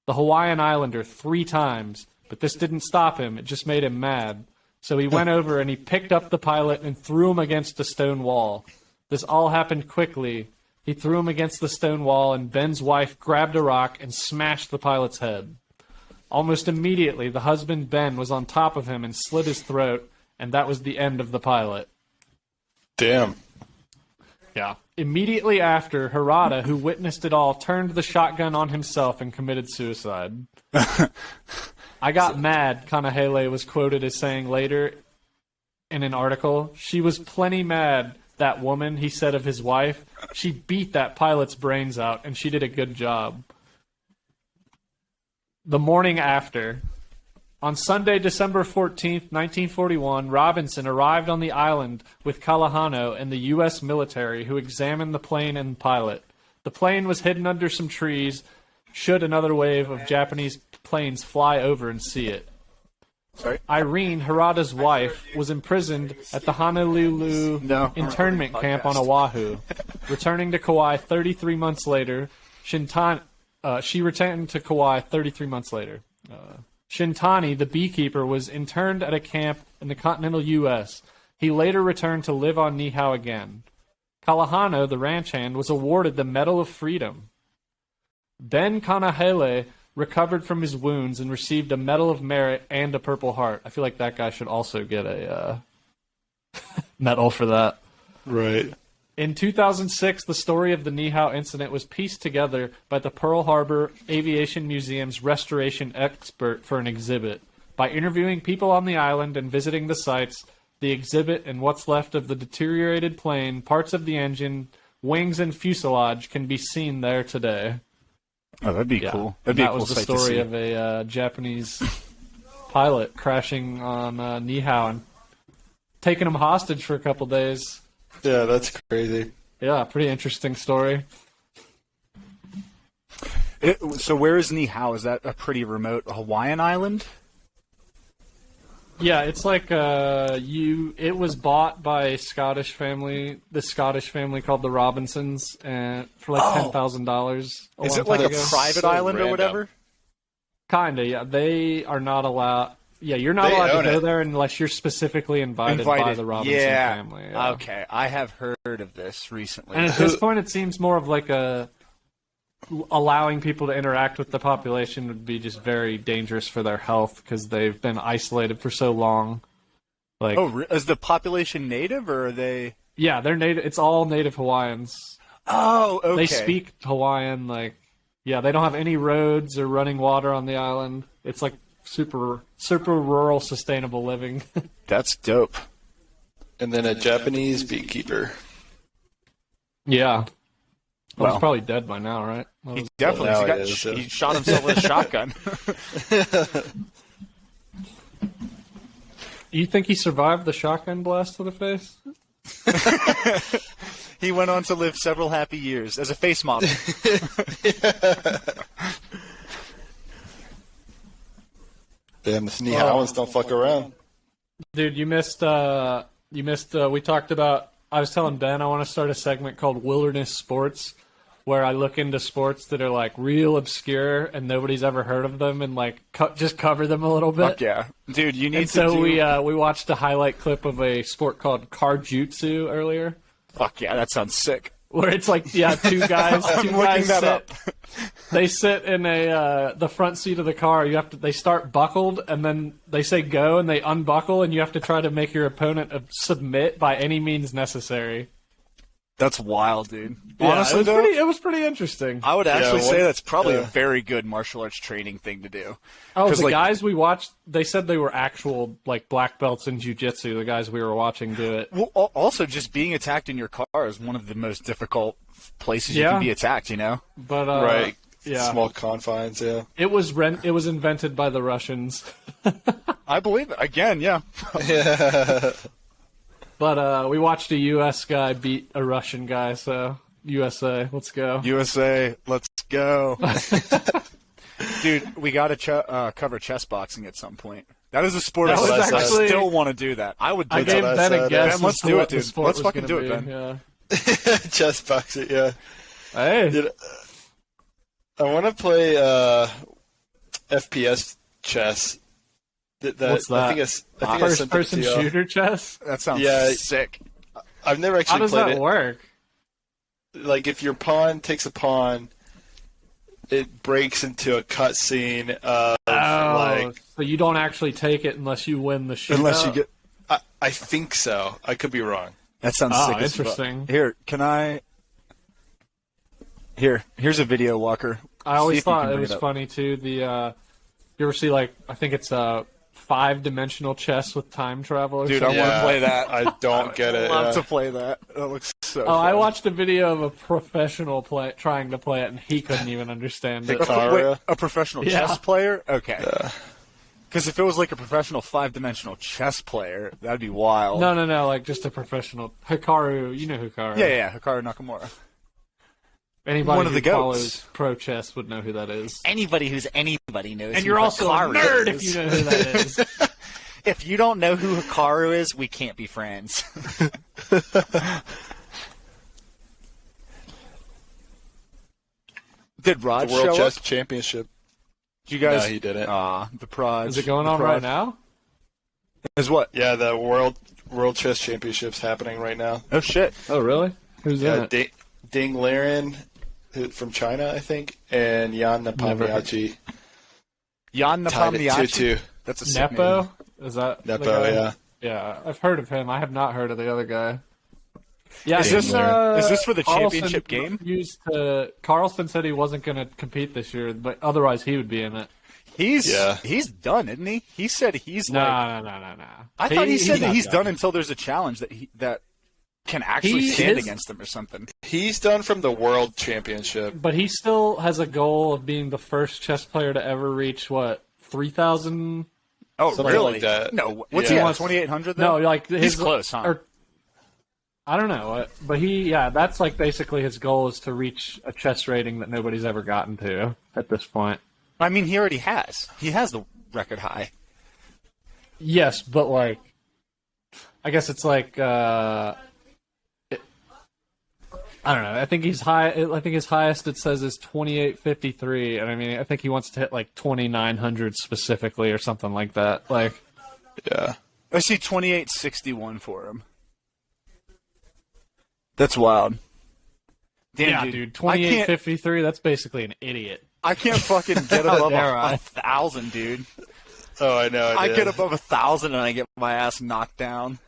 the Hawaiian Islander, 3 times, but this didn't stop him. It just made him mad. So he went over and he picked up the pilot and threw him against a stone wall. This all happened quickly. He threw him against the stone wall, and Ben's wife grabbed a rock and smashed the pilot's head. Almost immediately, the husband, Ben, was on top of him and slit his throat, and that was the end of the pilot. Damn. Yeah. Immediately after, Harada, who witnessed it all, turned the shotgun on himself and committed suicide. I got mad, Kanahele was quoted as saying later in an article. She was plenty mad, that woman, he said of his wife. She beat that pilot's brains out, and she did a good job. The morning after, on Sunday, December 14th, 1941, Robinson arrived on the island with Kalahano and the U.S. military, who examined the plane and pilot. The plane was hidden under some trees, should another wave of Japanese planes fly over and see it. Sorry? Irene, Harada's wife, was imprisoned at the Honolulu internment camp on Oahu. Returning to Kauai 33 months later, she returned to Kauai 33 months later. Shintani, the beekeeper, was interned at a camp in the continental U.S. He later returned to live on Niihau again. Kalahano, the ranch hand, was awarded the Medal of Freedom. Ben Kanahele recovered from his wounds and received a Medal of Merit and a Purple Heart. I feel like that guy should also get a medal for that. Right. In 2006, the story of the Niihau incident was pieced together by the Pearl Harbor Aviation Museum's restoration expert for an exhibit. By interviewing people on the island and visiting the sites, the exhibit and what's left of the deteriorated plane, parts of the engine, wings, and fuselage can be seen there today. Oh, that'd be cool. That'd be a cool was the sight to story see. of a Japanese pilot crashing on Niihau and taking him hostage for a couple days. Yeah, that's crazy. Yeah, pretty interesting story. So where is Niihau? Is that a pretty remote Hawaiian island? Yeah, it's like it was bought by a Scottish family, the Scottish family called the Robinsons, and for like $10,000. Is it like a private island random. or whatever? Kinda, yeah. They are not allowed. Yeah, you're not allowed to go there unless you're specifically invited by the Robinson family. Yeah. Okay, I have heard of this recently. And at this point, it seems more of like allowing people to interact with the population would be just very dangerous for their health because they've been isolated for so long. Like, is the population native or are they? Yeah, they're native. It's all native Hawaiians. Oh, okay. They speak Hawaiian. Like, yeah, they don't have any roads or running water on the island. It's like super rural, sustainable living. That's dope. And then a Japanese beekeeper. Yeah. Well, he's probably dead by now, right? He definitely he shot himself with a shotgun. You think he survived the shotgun blast to the face? He went on to live several happy years as a face model. Damn, the Niihauans don't fuck around. Dude, you missed, we talked about, I was telling Ben I want to start a segment called Wilderness Sports, where I look into sports that are like real obscure and nobody's ever heard of them and like just cover them a little bit. Fuck yeah. Dude, you need and so we watched a highlight clip of a sport called Jitsu earlier. Fuck yeah, that sounds sick. Where it's like, yeah, two guys sit, up. They sit in the front seat of the car. They start buckled, and then they say go, and they unbuckle, and you have to try to make your opponent submit by any means necessary. That's wild, dude. Yeah, Honestly, it was pretty interesting. I would actually say that's probably a very good martial arts training thing to do. Oh, the guys we watched, they said they were actual like black belts in jiu-jitsu, the guys we were watching do it. Well, also, just being attacked in your car is one of the most difficult places you can be attacked, you know? But, right. Yeah. Small confines, yeah. It was invented by the Russians. I believe it. Again, yeah. Yeah. But we watched a U.S. guy beat a Russian guy, so USA, let's go. USA, let's go. Dude, we got to cover chess boxing at some point. That is a sport I still want to do that. I would do I that. gave Ben a guess. Ben, let's do it, dude. Let's fucking do it, Ben. Yeah. Chess boxing, yeah. Hey. Dude, I want to play FPS chess. What's that? I think First-person shooter chess? That sounds sick. I've never actually played it. How does that work? Like, if your pawn takes a pawn, it breaks into a cutscene of, so you don't actually take it unless you win the shootout? Unless you get... I think so. I could be wrong. That sounds sick as interesting. Fuck. Here, can I... Here's a video, Walker. I always thought it was funny, too. You ever see, like, I think it's 5-dimensional chess with time travel or Dude, something? I want to play that. I don't get it. I'd love to play that. That looks so fun. I watched a video of a professional trying to play it, and he couldn't even understand it. Wait, a professional chess player? Okay. Yeah. Because if it was like a professional 5-dimensional chess player, that'd be wild. No, like just a professional. Hikaru, you know Hikaru. Yeah, Hikaru Nakamura. Anybody One of who the follows goats. pro chess would know who that is. Anybody who's anybody knows. And who you're also Hikaru a nerd is. if you know who that is. If you don't know who Hikaru is, we can't be friends. Did Rod The World show Chess up? Championship. Did you guys? No, he didn't. The Proj. Is it going on right now? Is what? Yeah, the World Chess Championship's happening right now. Oh, shit. Oh, really? Who's in it? Ding Liren, from China, I think, and Jan Nepomniachtchi. Jan Tied at Nepomniachtchi? 2-2. That's a sick name. Nepo? Is that the Nepo, guy? yeah. Yeah, I've heard of him. I have not heard of the other guy. Yeah, Is this for the Carlson championship game? Carlson said he wasn't going to compete this year, but otherwise he would be in it. He's done, isn't he? He said he's No. I thought he said that not he's done until there's a challenge that can actually stand against him or something. He's done from the World Championship. But he still has a goal of being the first chess player to ever reach, 3,000? Oh, Something really? like that. No, what's Yeah. he at, 2,800 No, though? like He's close, huh? I don't know, but that's like basically his goal is to reach a chess rating that nobody's ever gotten to at this point. I mean, he already has. He has the record high. Yes, but like, I guess it's like, I don't know. I think he's high. I think his highest it says is 2853, and I mean, I think he wants to hit like 2,900 specifically or something like that. Like, Yeah. I see 2861 for him. That's wild. Damn, yeah, dude, 2853. That's basically an idiot. I can't fucking get above dare I? 1,000, dude. Oh, I know. I get above 1,000 and I get my ass knocked down.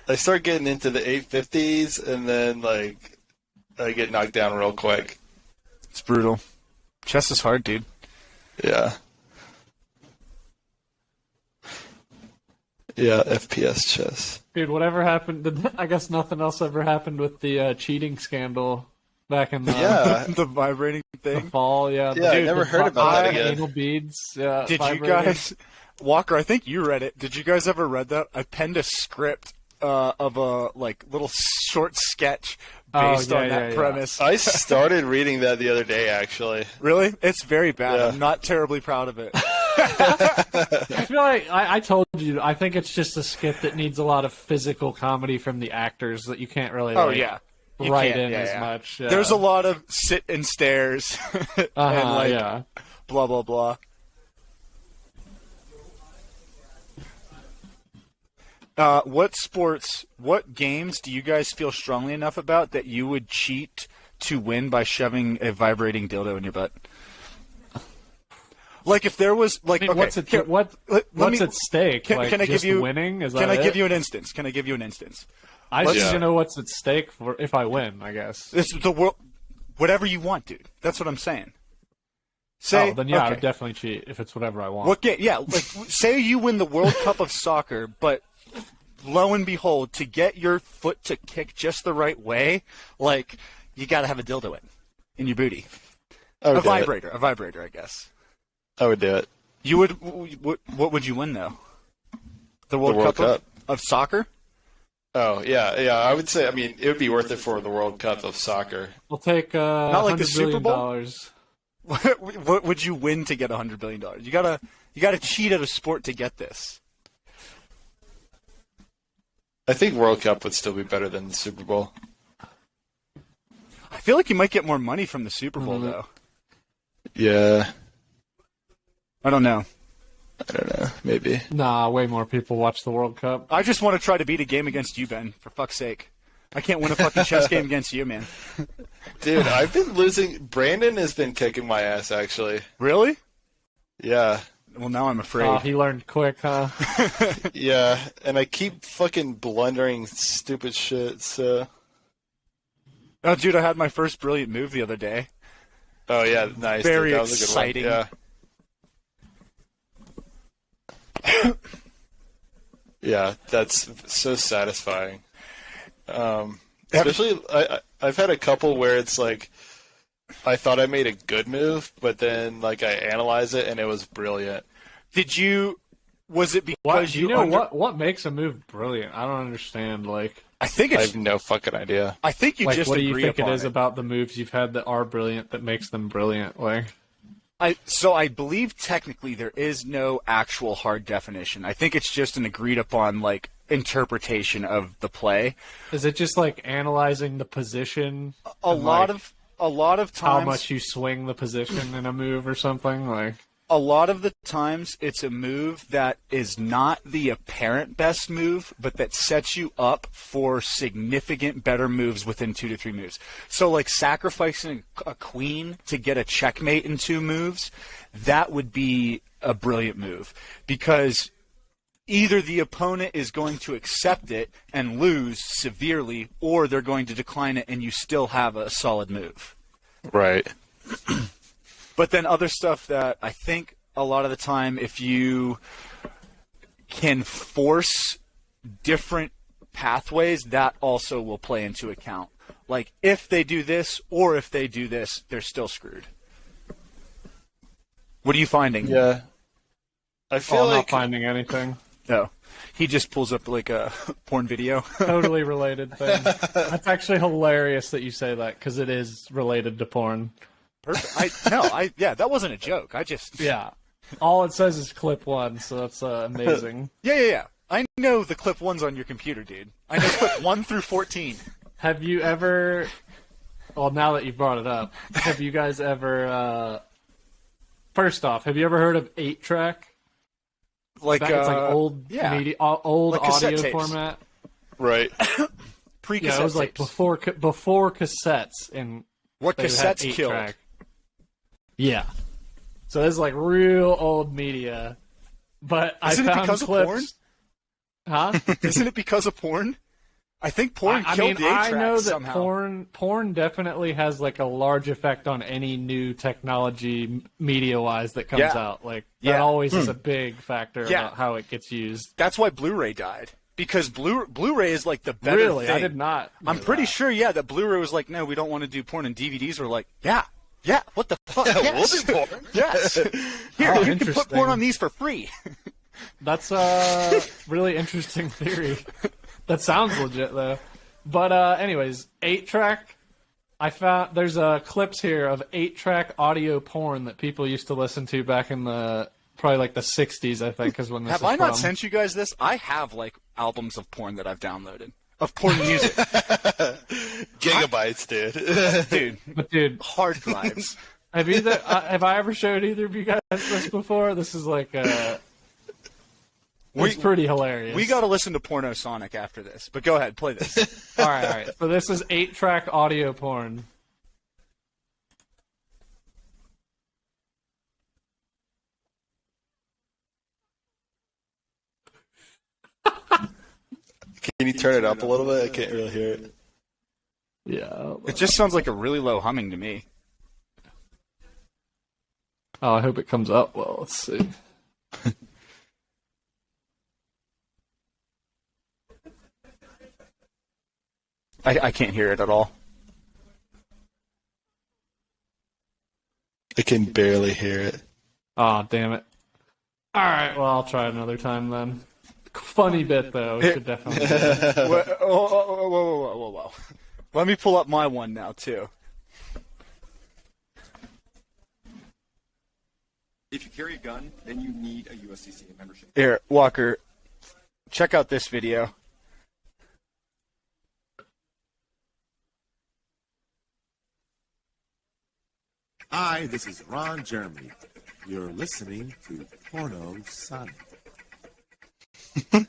I start getting into the 850s, and then like I get knocked down real quick. It's brutal. Chess is hard, dude. Yeah. Yeah, FPS chess. Dude, whatever happened? I guess nothing else ever happened with the cheating scandal back in the, Yeah. The vibrating the thing. fall. Yeah, Yeah, I never heard about that again. Anal beads. Yeah, Did vibrating. you guys, Walker? I think you read it. Did you guys ever read that? I penned a script of a little short sketch based on that premise. I started reading that the other day, actually. Really? It's very bad. Yeah. I'm not terribly proud of it. I feel like I told you. I think it's just a skit that needs a lot of physical comedy from the actors that you can't really. Oh like, yeah. You write can't, in as much. Yeah. There's a lot of sit and stares and yeah. blah blah blah. What games do you guys feel strongly enough about that you would cheat to win by shoving a vibrating dildo in your butt? Like if there was like, I mean, okay, what's at stake? Can I just give you winning? Is Can that I give it? you an instance? Can I give you an instance? I just need to know what's at stake for if I win. I guess. It's the world, whatever you want, dude. That's what I'm saying. Say, then yeah, I okay. would definitely cheat if it's whatever I want. What game? Yeah, like say you win the World Cup of soccer, but lo and behold, to get your foot to kick just the right way, like you got to have a dildo in your booty. A vibrator, I guess. I would do it. You would. What would you win though? The World Cup. Of soccer. Oh yeah. I would say. I mean, it would be worth it for the World Cup of soccer. We'll take Not like the $100 Super billion Bowl? dollars. What would you win to get $100 billion? You gotta cheat at a sport to get this. I think World Cup would still be better than the Super Bowl. I feel like you might get more money from the Super Bowl, though. Yeah, I don't know. I don't know. Maybe. Nah, way more people watch the World Cup. I just want to try to beat a game against you, Ben, for fuck's sake. I can't win a fucking chess game against you, man. Dude, I've been losing. Brandon has been kicking my ass, actually. Really? Yeah. Well, now I'm afraid. Oh, he learned quick, huh? Yeah, and I keep fucking blundering stupid shit, so... Oh, dude, I had my first brilliant move the other day. Oh, yeah, nice. Very dude. That was a good exciting. one. Yeah. Yeah, that's so satisfying. Especially, I've had a couple where it's like, I thought I made a good move, but then like I analyze it and it was brilliant. Was it because What, you know what makes a move brilliant? I don't understand. Like, I think I it's. have no fucking idea. I think you like just what do you agree think it upon is about the moves you've had that are brilliant that makes them brilliant? Like, I believe technically there is no actual hard definition. I think it's just an agreed upon like interpretation of the play. is it just like analyzing the position? A and, lot like, of times, how much you swing the position in a move or something? Like, a lot of the times it's a move that is not the apparent best move, but that sets you up for significant better moves within 2 to 3 moves. So like sacrificing a queen to get a checkmate in 2 moves, that would be a brilliant move because either the opponent is going to accept it and lose severely, or they're going to decline it and you still have a solid move. Right. But then other stuff that I think a lot of the time, if you can force different pathways, that also will play into account. Like, if they do this or if they do this, they're still screwed. What are you finding? Yeah. I feel I'm like not finding anything. No. He just pulls up, like, a porn video. Totally related thing. That's actually hilarious that you say that because it is related to porn. Perfect. Yeah, that wasn't a joke. I just... Yeah. All it says is clip 1, so that's amazing. Yeah. I know the clip 1's on your computer, dude. I know clip 1 through 14. Have you ever... Well, now that you've brought it up, have you guys ever... First off, have you ever heard of 8-track? Like, It's like old media, old like cassette audio tapes. format. right. Pre-cassette Yeah, it was like tapes. before cassettes and What they had cassettes 8-track. killed. Yeah. So this is like real old media. But Isn't I it found because of clips. porn? Huh? Isn't it because of porn? I think porn I killed mean, the 8-track I know that somehow. porn definitely has like a large effect on any new technology media-wise that comes Yeah. out. Like that Yeah. always is a big factor Yeah. about how it gets used. That's why Blu-ray died. Because Blu-ray is like the better Really, thing. I did not. I'm know pretty that. sure, that Blu-ray was like, no, we don't want to do porn, and DVDs were like, yeah, what the fuck? Yeah, yes. we'll do porn. Yes. Here, Oh, you can put interesting. porn on these for free. That's a really interesting theory. That sounds legit though. But anyways, 8-track. I found there's clips here of 8-track audio porn that people used to listen to back in the probably like the 60s. I think is when this Have is I not from. sent you guys this? I have like albums of porn that I've downloaded of porn music, Gigabytes, dude. dude. But dude, Hard drives. have I ever showed either of you guys this before? This is like it's pretty hilarious. We got to listen to Porno Sonic after this, but go ahead, play this. all right. So this is 8-track audio porn. Can you turn it up a little bit? I can't really hear it. Yeah. It just sounds like a really low humming to me. Oh, I hope it comes up well. Let's see. I can't hear it at all. I can barely hear it. Oh, damn it. All right. Well, I'll try another time then. Funny bit though. We should definitely. Do that. Whoa. Let me pull up my one now too. If you carry a gun, then you need a USCCA membership. Here, Walker, check out this video. Hi, this is Ron Jeremy. You're listening to Porno Sonic.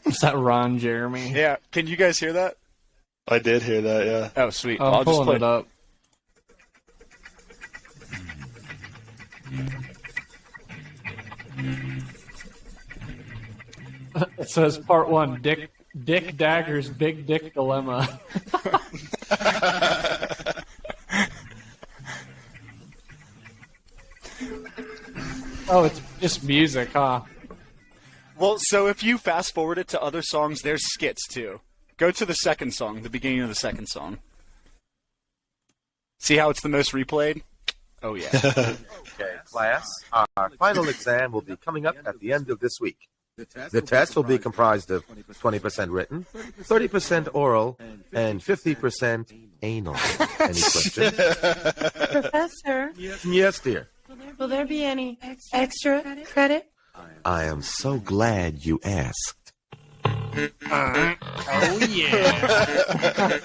Is that Ron Jeremy? Yeah, can you guys hear that? I did hear that, yeah. Oh, sweet. I'm I'll just pulling play it up. It says part 1, Dick Dagger's Big Dick Dilemma. Oh, it's just music, huh? Well, so if you fast forward it to other songs, there's skits too. Go to the second song, the beginning of the second song. See how it's the most replayed? Oh, yeah. Okay, class, our final exam will be coming up at the end of this week. The test will be comprised of 20% written, 30% oral, and 50% anal. Any questions? Professor, Yes, dear. will there be any extra credit? I am so glad you asked. Oh, yeah.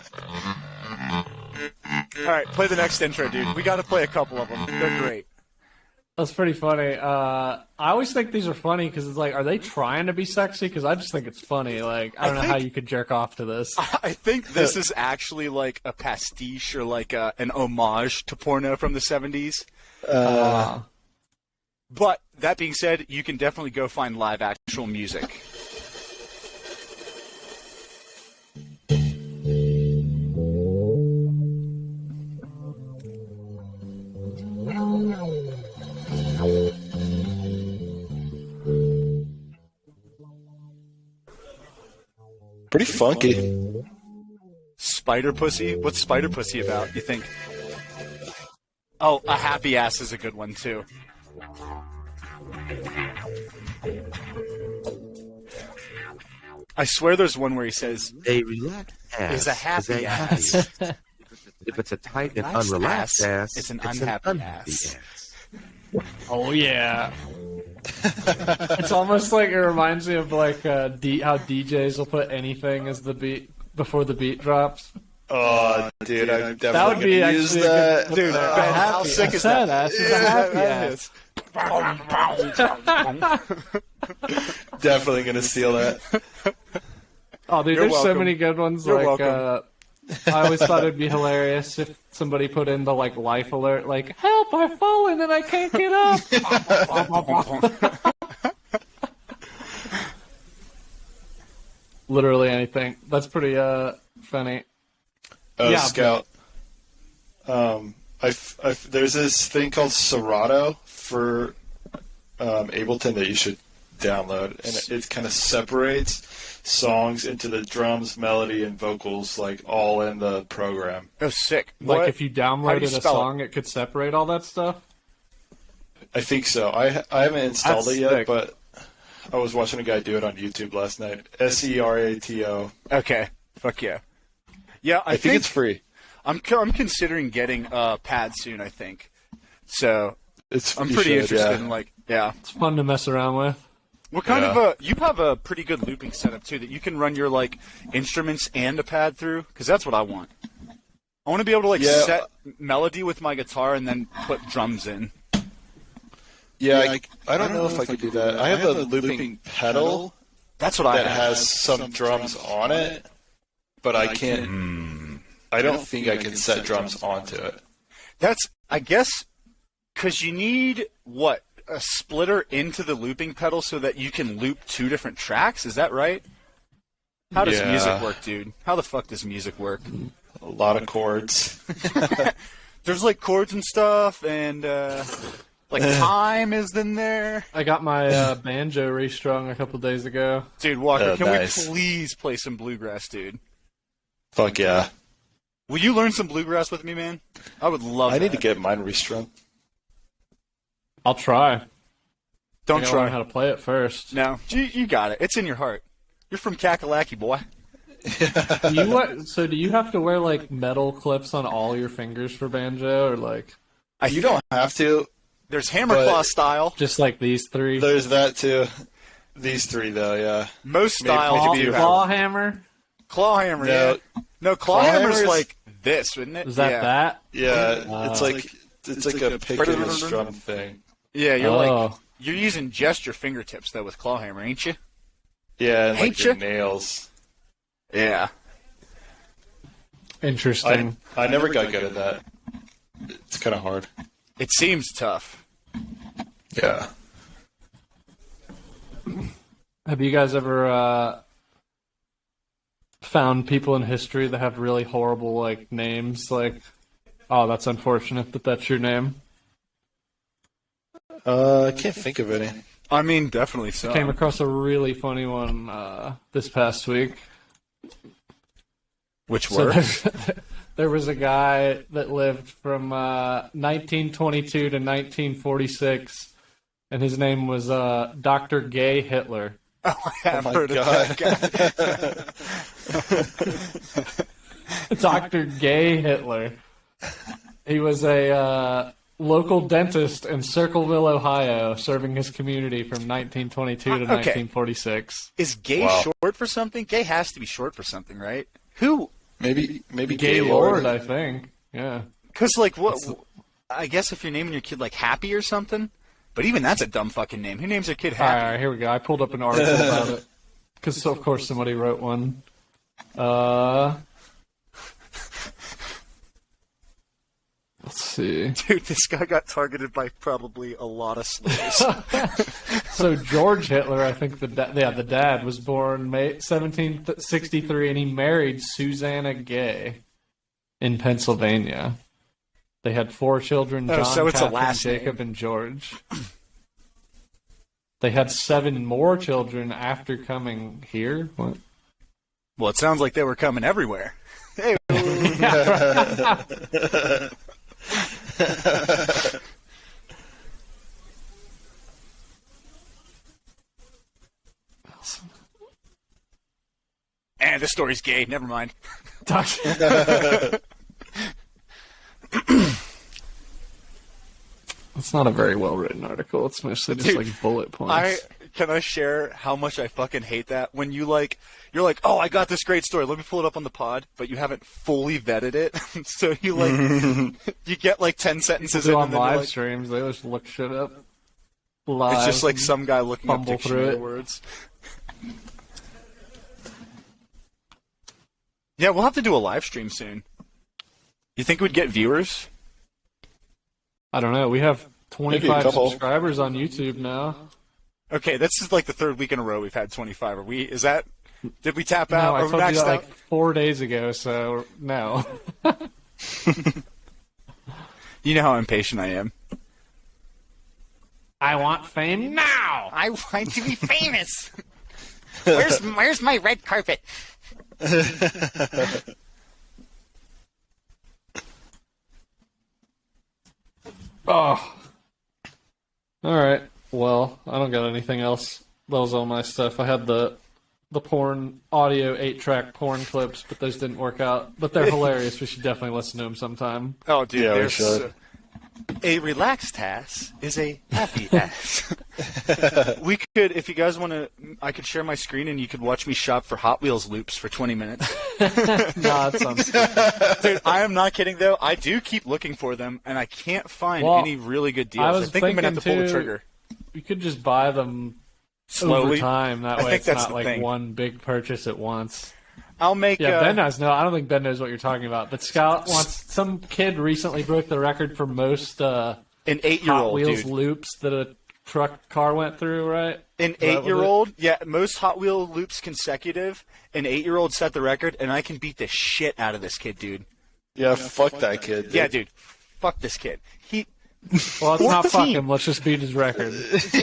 All right, play the next intro, dude. We got to play a couple of them. They're great. That's pretty funny. I always think these are funny because it's like, are they trying to be sexy? Because I just think it's funny. Like, I don't know how you could jerk off to this. I think this is actually like a pastiche or like an homage to porno from the 70s. But that being said, you can definitely go find live actual music. Pretty funky. Spider Pussy? What's Spider Pussy about, you think? Oh, A Happy Ass is a good one, too. I swear there's one where he says, A relaxed ass is a happy ass. If it's a tight and Relaxed unrelaxed ass, it's an unhappy ass. Oh, yeah. It's almost like it reminds me of like how DJs will put anything as the beat before the beat drops. Oh, dude, I'm definitely That would be gonna use actually that. Dude, how sick is Sad that? ass is a happy ass. Definitely gonna steal that. Oh, dude, You're there's so welcome. many good ones. You're like, welcome. I always thought it'd be hilarious if somebody put in the like life alert, like "Help! I've fallen and I can't get up." Literally anything. That's pretty funny. Yeah, Scout. There's this thing called Serato for Ableton that you should download, and it kind of separates songs into the drums, melody, and vocals, like all in the program. Oh, sick. Like What? if you How do you downloaded a spell it? song, it could separate all that stuff. I think so. I haven't installed That's it yet, sick. but I was watching a guy do it on YouTube last night. Serato. Okay. Fuck yeah. Yeah, I think it's free. I'm considering getting a pad soon, I think. So I'm You pretty should, interested yeah. in like, yeah. It's fun to mess around with. What kind of you have a pretty good looping setup too that you can run your like instruments and a pad through? Because that's what I want. I want to be able to like set melody with my guitar and then put drums in. Yeah, I don't know if I could do that. I have a looping pedal That's what I that have. has some drums on it, but I can't. I don't think I can set drums onto it. That's, I guess, because you need, what, a splitter into the looping pedal so that you can loop two different tracks? Is that right? How does music work, dude? How the fuck does music work? A lot of chords. There's, like, chords and stuff, and, like, time is in there. I got my banjo restrung a couple days ago. Dude, Walker, can nice. we please play some bluegrass, dude? Fuck yeah. Will you learn some bluegrass with me, man? I would love I that. need to get mine restrung. I'll try. Don't I gotta try. learn how to play it first. No, you got it. It's in your heart. You're from Kakalaki, boy. So do you have to wear like metal clips on all your fingers for banjo, or like? You don't have to. There's hammerclaw style. Just like these three. There's that too. These three though, yeah. Most styles do claw hammer. Claw hammer, yeah. No, claw hammer's like this, isn't it? Is that? Yeah, it's like a pick and a strum thing. Yeah, you're using just your fingertips though with claw hammer, ain't you? Yeah, and like your nails. Yeah. Interesting. I never got good at that. It's kind of hard. It seems tough. Yeah. Have you guys ever found people in history that have really horrible like names? Like, oh, that's unfortunate that that's your name. I can't think of any. I mean, definitely so. I came across a really funny one this past week. Which were? There was a guy that lived from 1922 to 1946, and his name was Dr. Gay Hitler. Oh, I have heard of that guy. Dr. Gay Hitler. He was a local dentist in Circleville, Ohio, serving his community from 1922 to 1946. Is gay short for something? Gay has to be short for something, right? Who? Maybe Gaylord, I think. Yeah. Because, like, what? I guess if you're naming your kid, like, Happy or something. But even that's a dumb fucking name. Who names their kid Happy? All right, here we go. I pulled up an article about it. Because, of course, somebody wrote one. Let's see. Dude, this guy got targeted by probably a lot of slaves. So George Hitler, I think the dad was born May 1763, and he married Susanna Gay in Pennsylvania. They had 4 children: John, so it's Catherine, a last Jacob, name. and George. They had 7 more children after coming here. What? Well, it sounds like they were coming everywhere. Hey. And this story's gay. Never mind. It's not a very well written article. It's mostly just like bullet points. Can I share how much I fucking hate that? When you're like, oh, I got this great story. Let me pull it up on the pod, but you haven't fully vetted it. So you you get like 10 sentences in, on and then live streams. They just look shit up live. It's just like some guy looking up dictionary words. Yeah, we'll have to do a live stream soon. You think we'd get viewers? I don't know. We have 25 subscribers on YouTube now. Okay, this is like the 3rd week in a row we've had 25. Did we tap out? No, I Are we told you maxed that out? like 4 days ago, so no. You know how impatient I am. I want fame now! I want to be famous! Where's my red carpet? Oh. Alright. Well, I don't got anything else. That was all my stuff. I had the porn audio 8-track porn clips, but those didn't work out. But they're hilarious. We should definitely listen to them sometime. Oh, dude, yeah, we should. A relaxed ass is a happy ass. We could, if you guys want to, I could share my screen and you could watch me shop for Hot Wheels loops for 20 minutes. Nah, that sounds stupid. Dude, I am not kidding though. I do keep looking for them and I can't find any really good deals. I think I'm going to have to pull the trigger. You could just buy them slowly over time. That I way think it's that's not the like thing. one big purchase at once. I'll make. Ben knows. No, I don't think Ben knows what you're talking about. But Scott wants. Some kid recently broke the record for most an 8-year-old Hot Wheels dude. loops that a car went through. Right? An 8-year-old, yeah, most Hot Wheel loops consecutive. An 8-year-old set the record, and I can beat the shit out of this kid, dude. Yeah, fuck that kid. Dude. Yeah, dude, fuck this kid. Well, let's not fuck him. Let's just beat his record.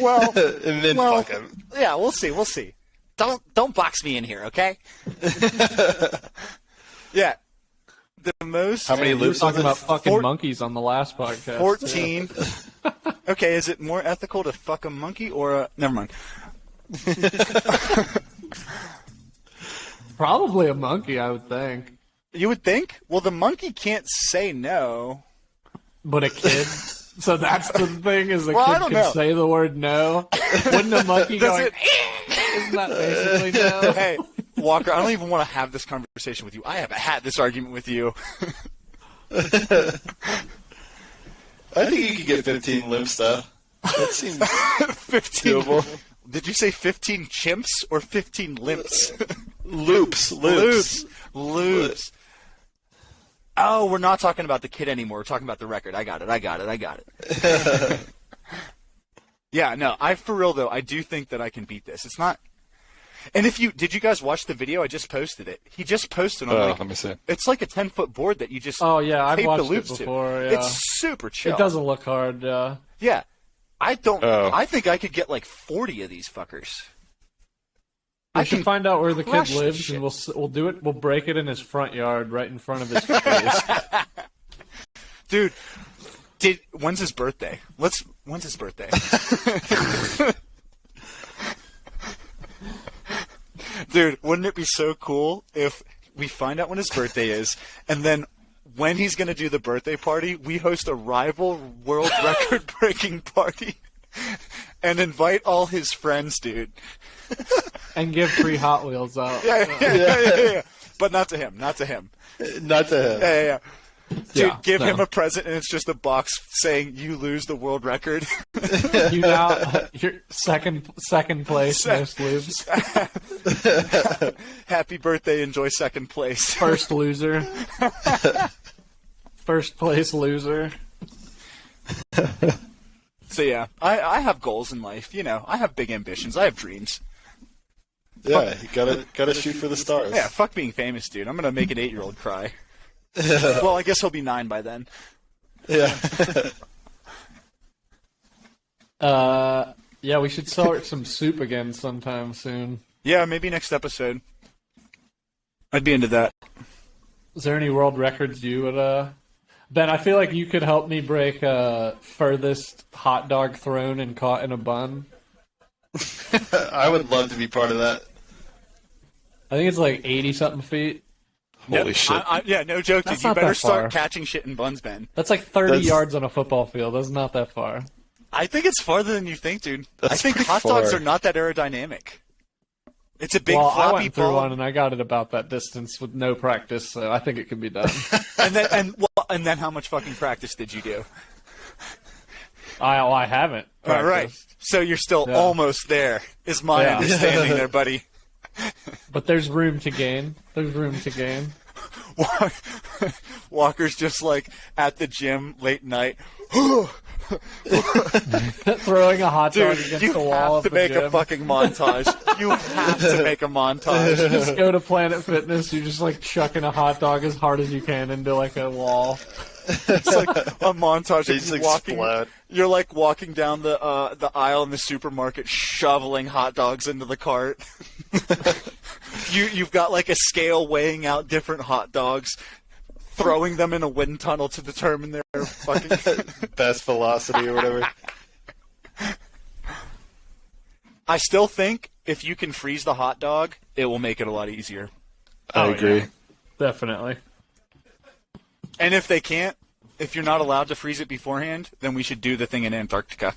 Well, and then fuck him. Yeah, we'll see. We'll see. Don't box me in here, okay? Yeah. The most. How many We were loops? talking about fucking monkeys on the last podcast. 14. Okay, is it more ethical to fuck a monkey or a? Never mind. Probably a monkey, I would think. You would think? Well, the monkey can't say no. But a kid? So that's the thing, is a Well, I kid don't can know. say the word no? Wouldn't a monkey Does go, it- isn't that basically no? Hey, Walker, I don't even want to have this conversation with you. I haven't had this argument with you. I think you could get 15 limps, though. That seems 15. doable. Did you say 15 chimps or 15 limps? Loops. Loops. Oh, we're not talking about the kid anymore. We're talking about the record. I got it. Yeah, no, for real though, I do think that I can beat this. It's not. And did you guys watch the video? I just posted it. He just posted on let me see. It's like a 10-foot board that you just Oh, yeah, I've tape the watched loops it before, yeah. It's super chill. It doesn't look hard, Yeah. I don't. Oh. I think I could get like 40 of these fuckers. I should find out where the kid crush this lives, shit. and we'll do it. We'll break it in his front yard, right in front of his face. Dude, when's his birthday? When's his birthday? Dude, wouldn't it be so cool if we find out when his birthday is, and then when he's going to do the birthday party, we host a rival world record-breaking party and invite all his friends, dude. And give free Hot Wheels out. Yeah. But not to him. Not to him. Yeah. Dude, Yeah, give no. him a present, and it's just a box saying you lose the world record. You now, you're second place, most loops. Happy birthday, enjoy second place. First loser. First place loser. So yeah, I have goals in life. You know, I have big ambitions. I have dreams. Yeah, you gotta shoot for the stars. Yeah, fuck being famous, dude. I'm gonna make an 8-year-old cry. Well, I guess he'll be 9 by then. Yeah. Yeah, we should start some soup again sometime soon. Yeah, maybe next episode. I'd be into that. Is there any world records you would, Ben, I feel like you could help me break furthest hot dog thrown and caught in a bun. I would love to be part of that. I think it's like 80-something feet. Holy shit. Yeah, no joke, dude. That's You not better that far. start catching shit in buns, Ben. That's like 30 That's- yards on a football field. That's not that far. I think it's farther than you think, dude. I That's think pretty hot dogs far. are not that aerodynamic. It's a big Well, I floppy went through ball. one and I got it about that distance with no practice, so I think it can be done. And then how much fucking practice did you do? I haven't. All right. practiced. So you're still Yeah. almost there, is my Yeah. understanding there, buddy. But there's room to gain. There's room to gain. Walker's just like at the gym late night. Throwing a hot dog Dude, against you the wall have of to the make gym. a fucking montage. You have to make a montage. Just go to Planet Fitness. You're just like chucking a hot dog as hard as you can into like a wall. It's like a montage They of just you walking. explode. You're like walking down the aisle in the supermarket, shoveling hot dogs into the cart. You've got like a scale weighing out different hot dogs, throwing them in a wind tunnel to determine their fucking Best velocity or whatever. I still think if you can freeze the hot dog, it will make it a lot easier. I agree. Definitely. And if they can't, if you're not allowed to freeze it beforehand, then we should do the thing in Antarctica.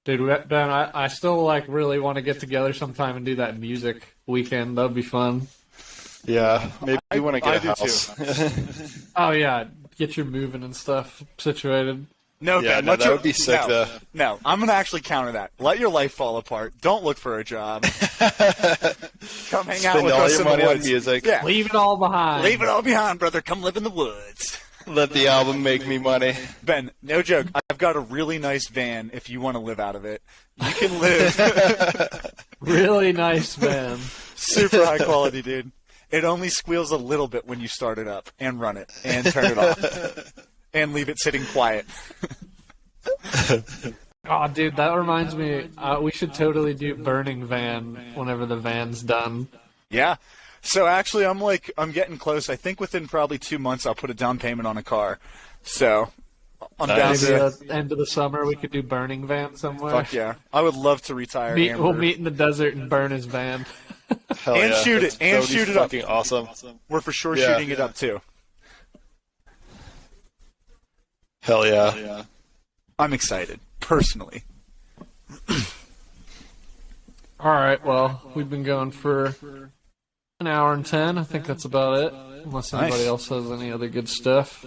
Dude, Ben, I still like really want to get together sometime and do that music weekend. That'd be fun. Yeah, maybe we want to get I a do house. Oh yeah, get your moving and stuff situated. No, Yeah, Ben, no, let that your- would be sick, no, though. No, I'm going to actually counter that. Let your life fall apart. Don't look for a job. Come hang out Spend with all us your in the money on woods. music. Yeah. Leave it all behind. Leave it all behind, brother. Come live in the woods. Let the album make me money. Ben, no joke. I've got a really nice van if you want to live out of it. You can live. Really nice, man. Super high quality, dude. It only squeals a little bit when you start it up and run it and turn it off and leave it sitting quiet. Oh, dude, that reminds me. We should totally do Burning Van whenever the van's done. Yeah. So actually, I'm getting close. I think within probably 2 months, I'll put a down payment on a car. So I'm Nice. down Maybe to. the end of the summer we could do Burning Van somewhere. Fuck yeah! I would love to retire. Amber. We'll meet in the desert and burn his van. Hell And yeah. shoot it, and That would be shoot it up. fucking awesome. We're for sure Yeah. shooting it up too. Hell yeah. I'm excited personally. All right, well, we've been going for an hour and 10. I think that's about it, unless anybody Nice. else has any other good stuff.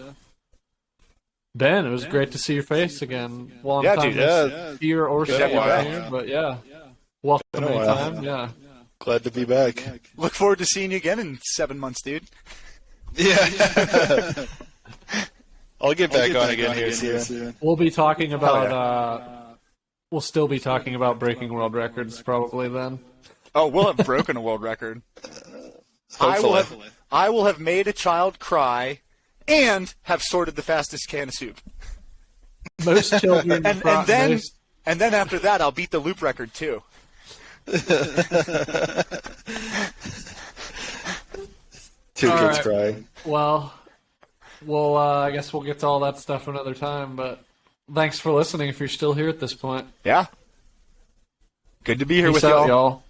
Ben, it was great to see your face again. Long Yeah, time dude. no here or Been a see you while. here, but yeah. Welcome Been a while. anytime, yeah. Glad to be back. Look forward to seeing you again in 7 months, dude. Yeah. I'll get back on again here soon. We'll be talking about, we'll still be talking about breaking world records probably then. Oh, we'll have broken a world record. I will have made a child cry and have sorted the fastest can of soup. Most children, And then after that, I'll beat the loop record too. Two All kids right. crying. Well, I guess we'll get to all that stuff another time, but thanks for listening if you're still here at this point. Yeah. Good to be here Peace with out, y'all. y'all.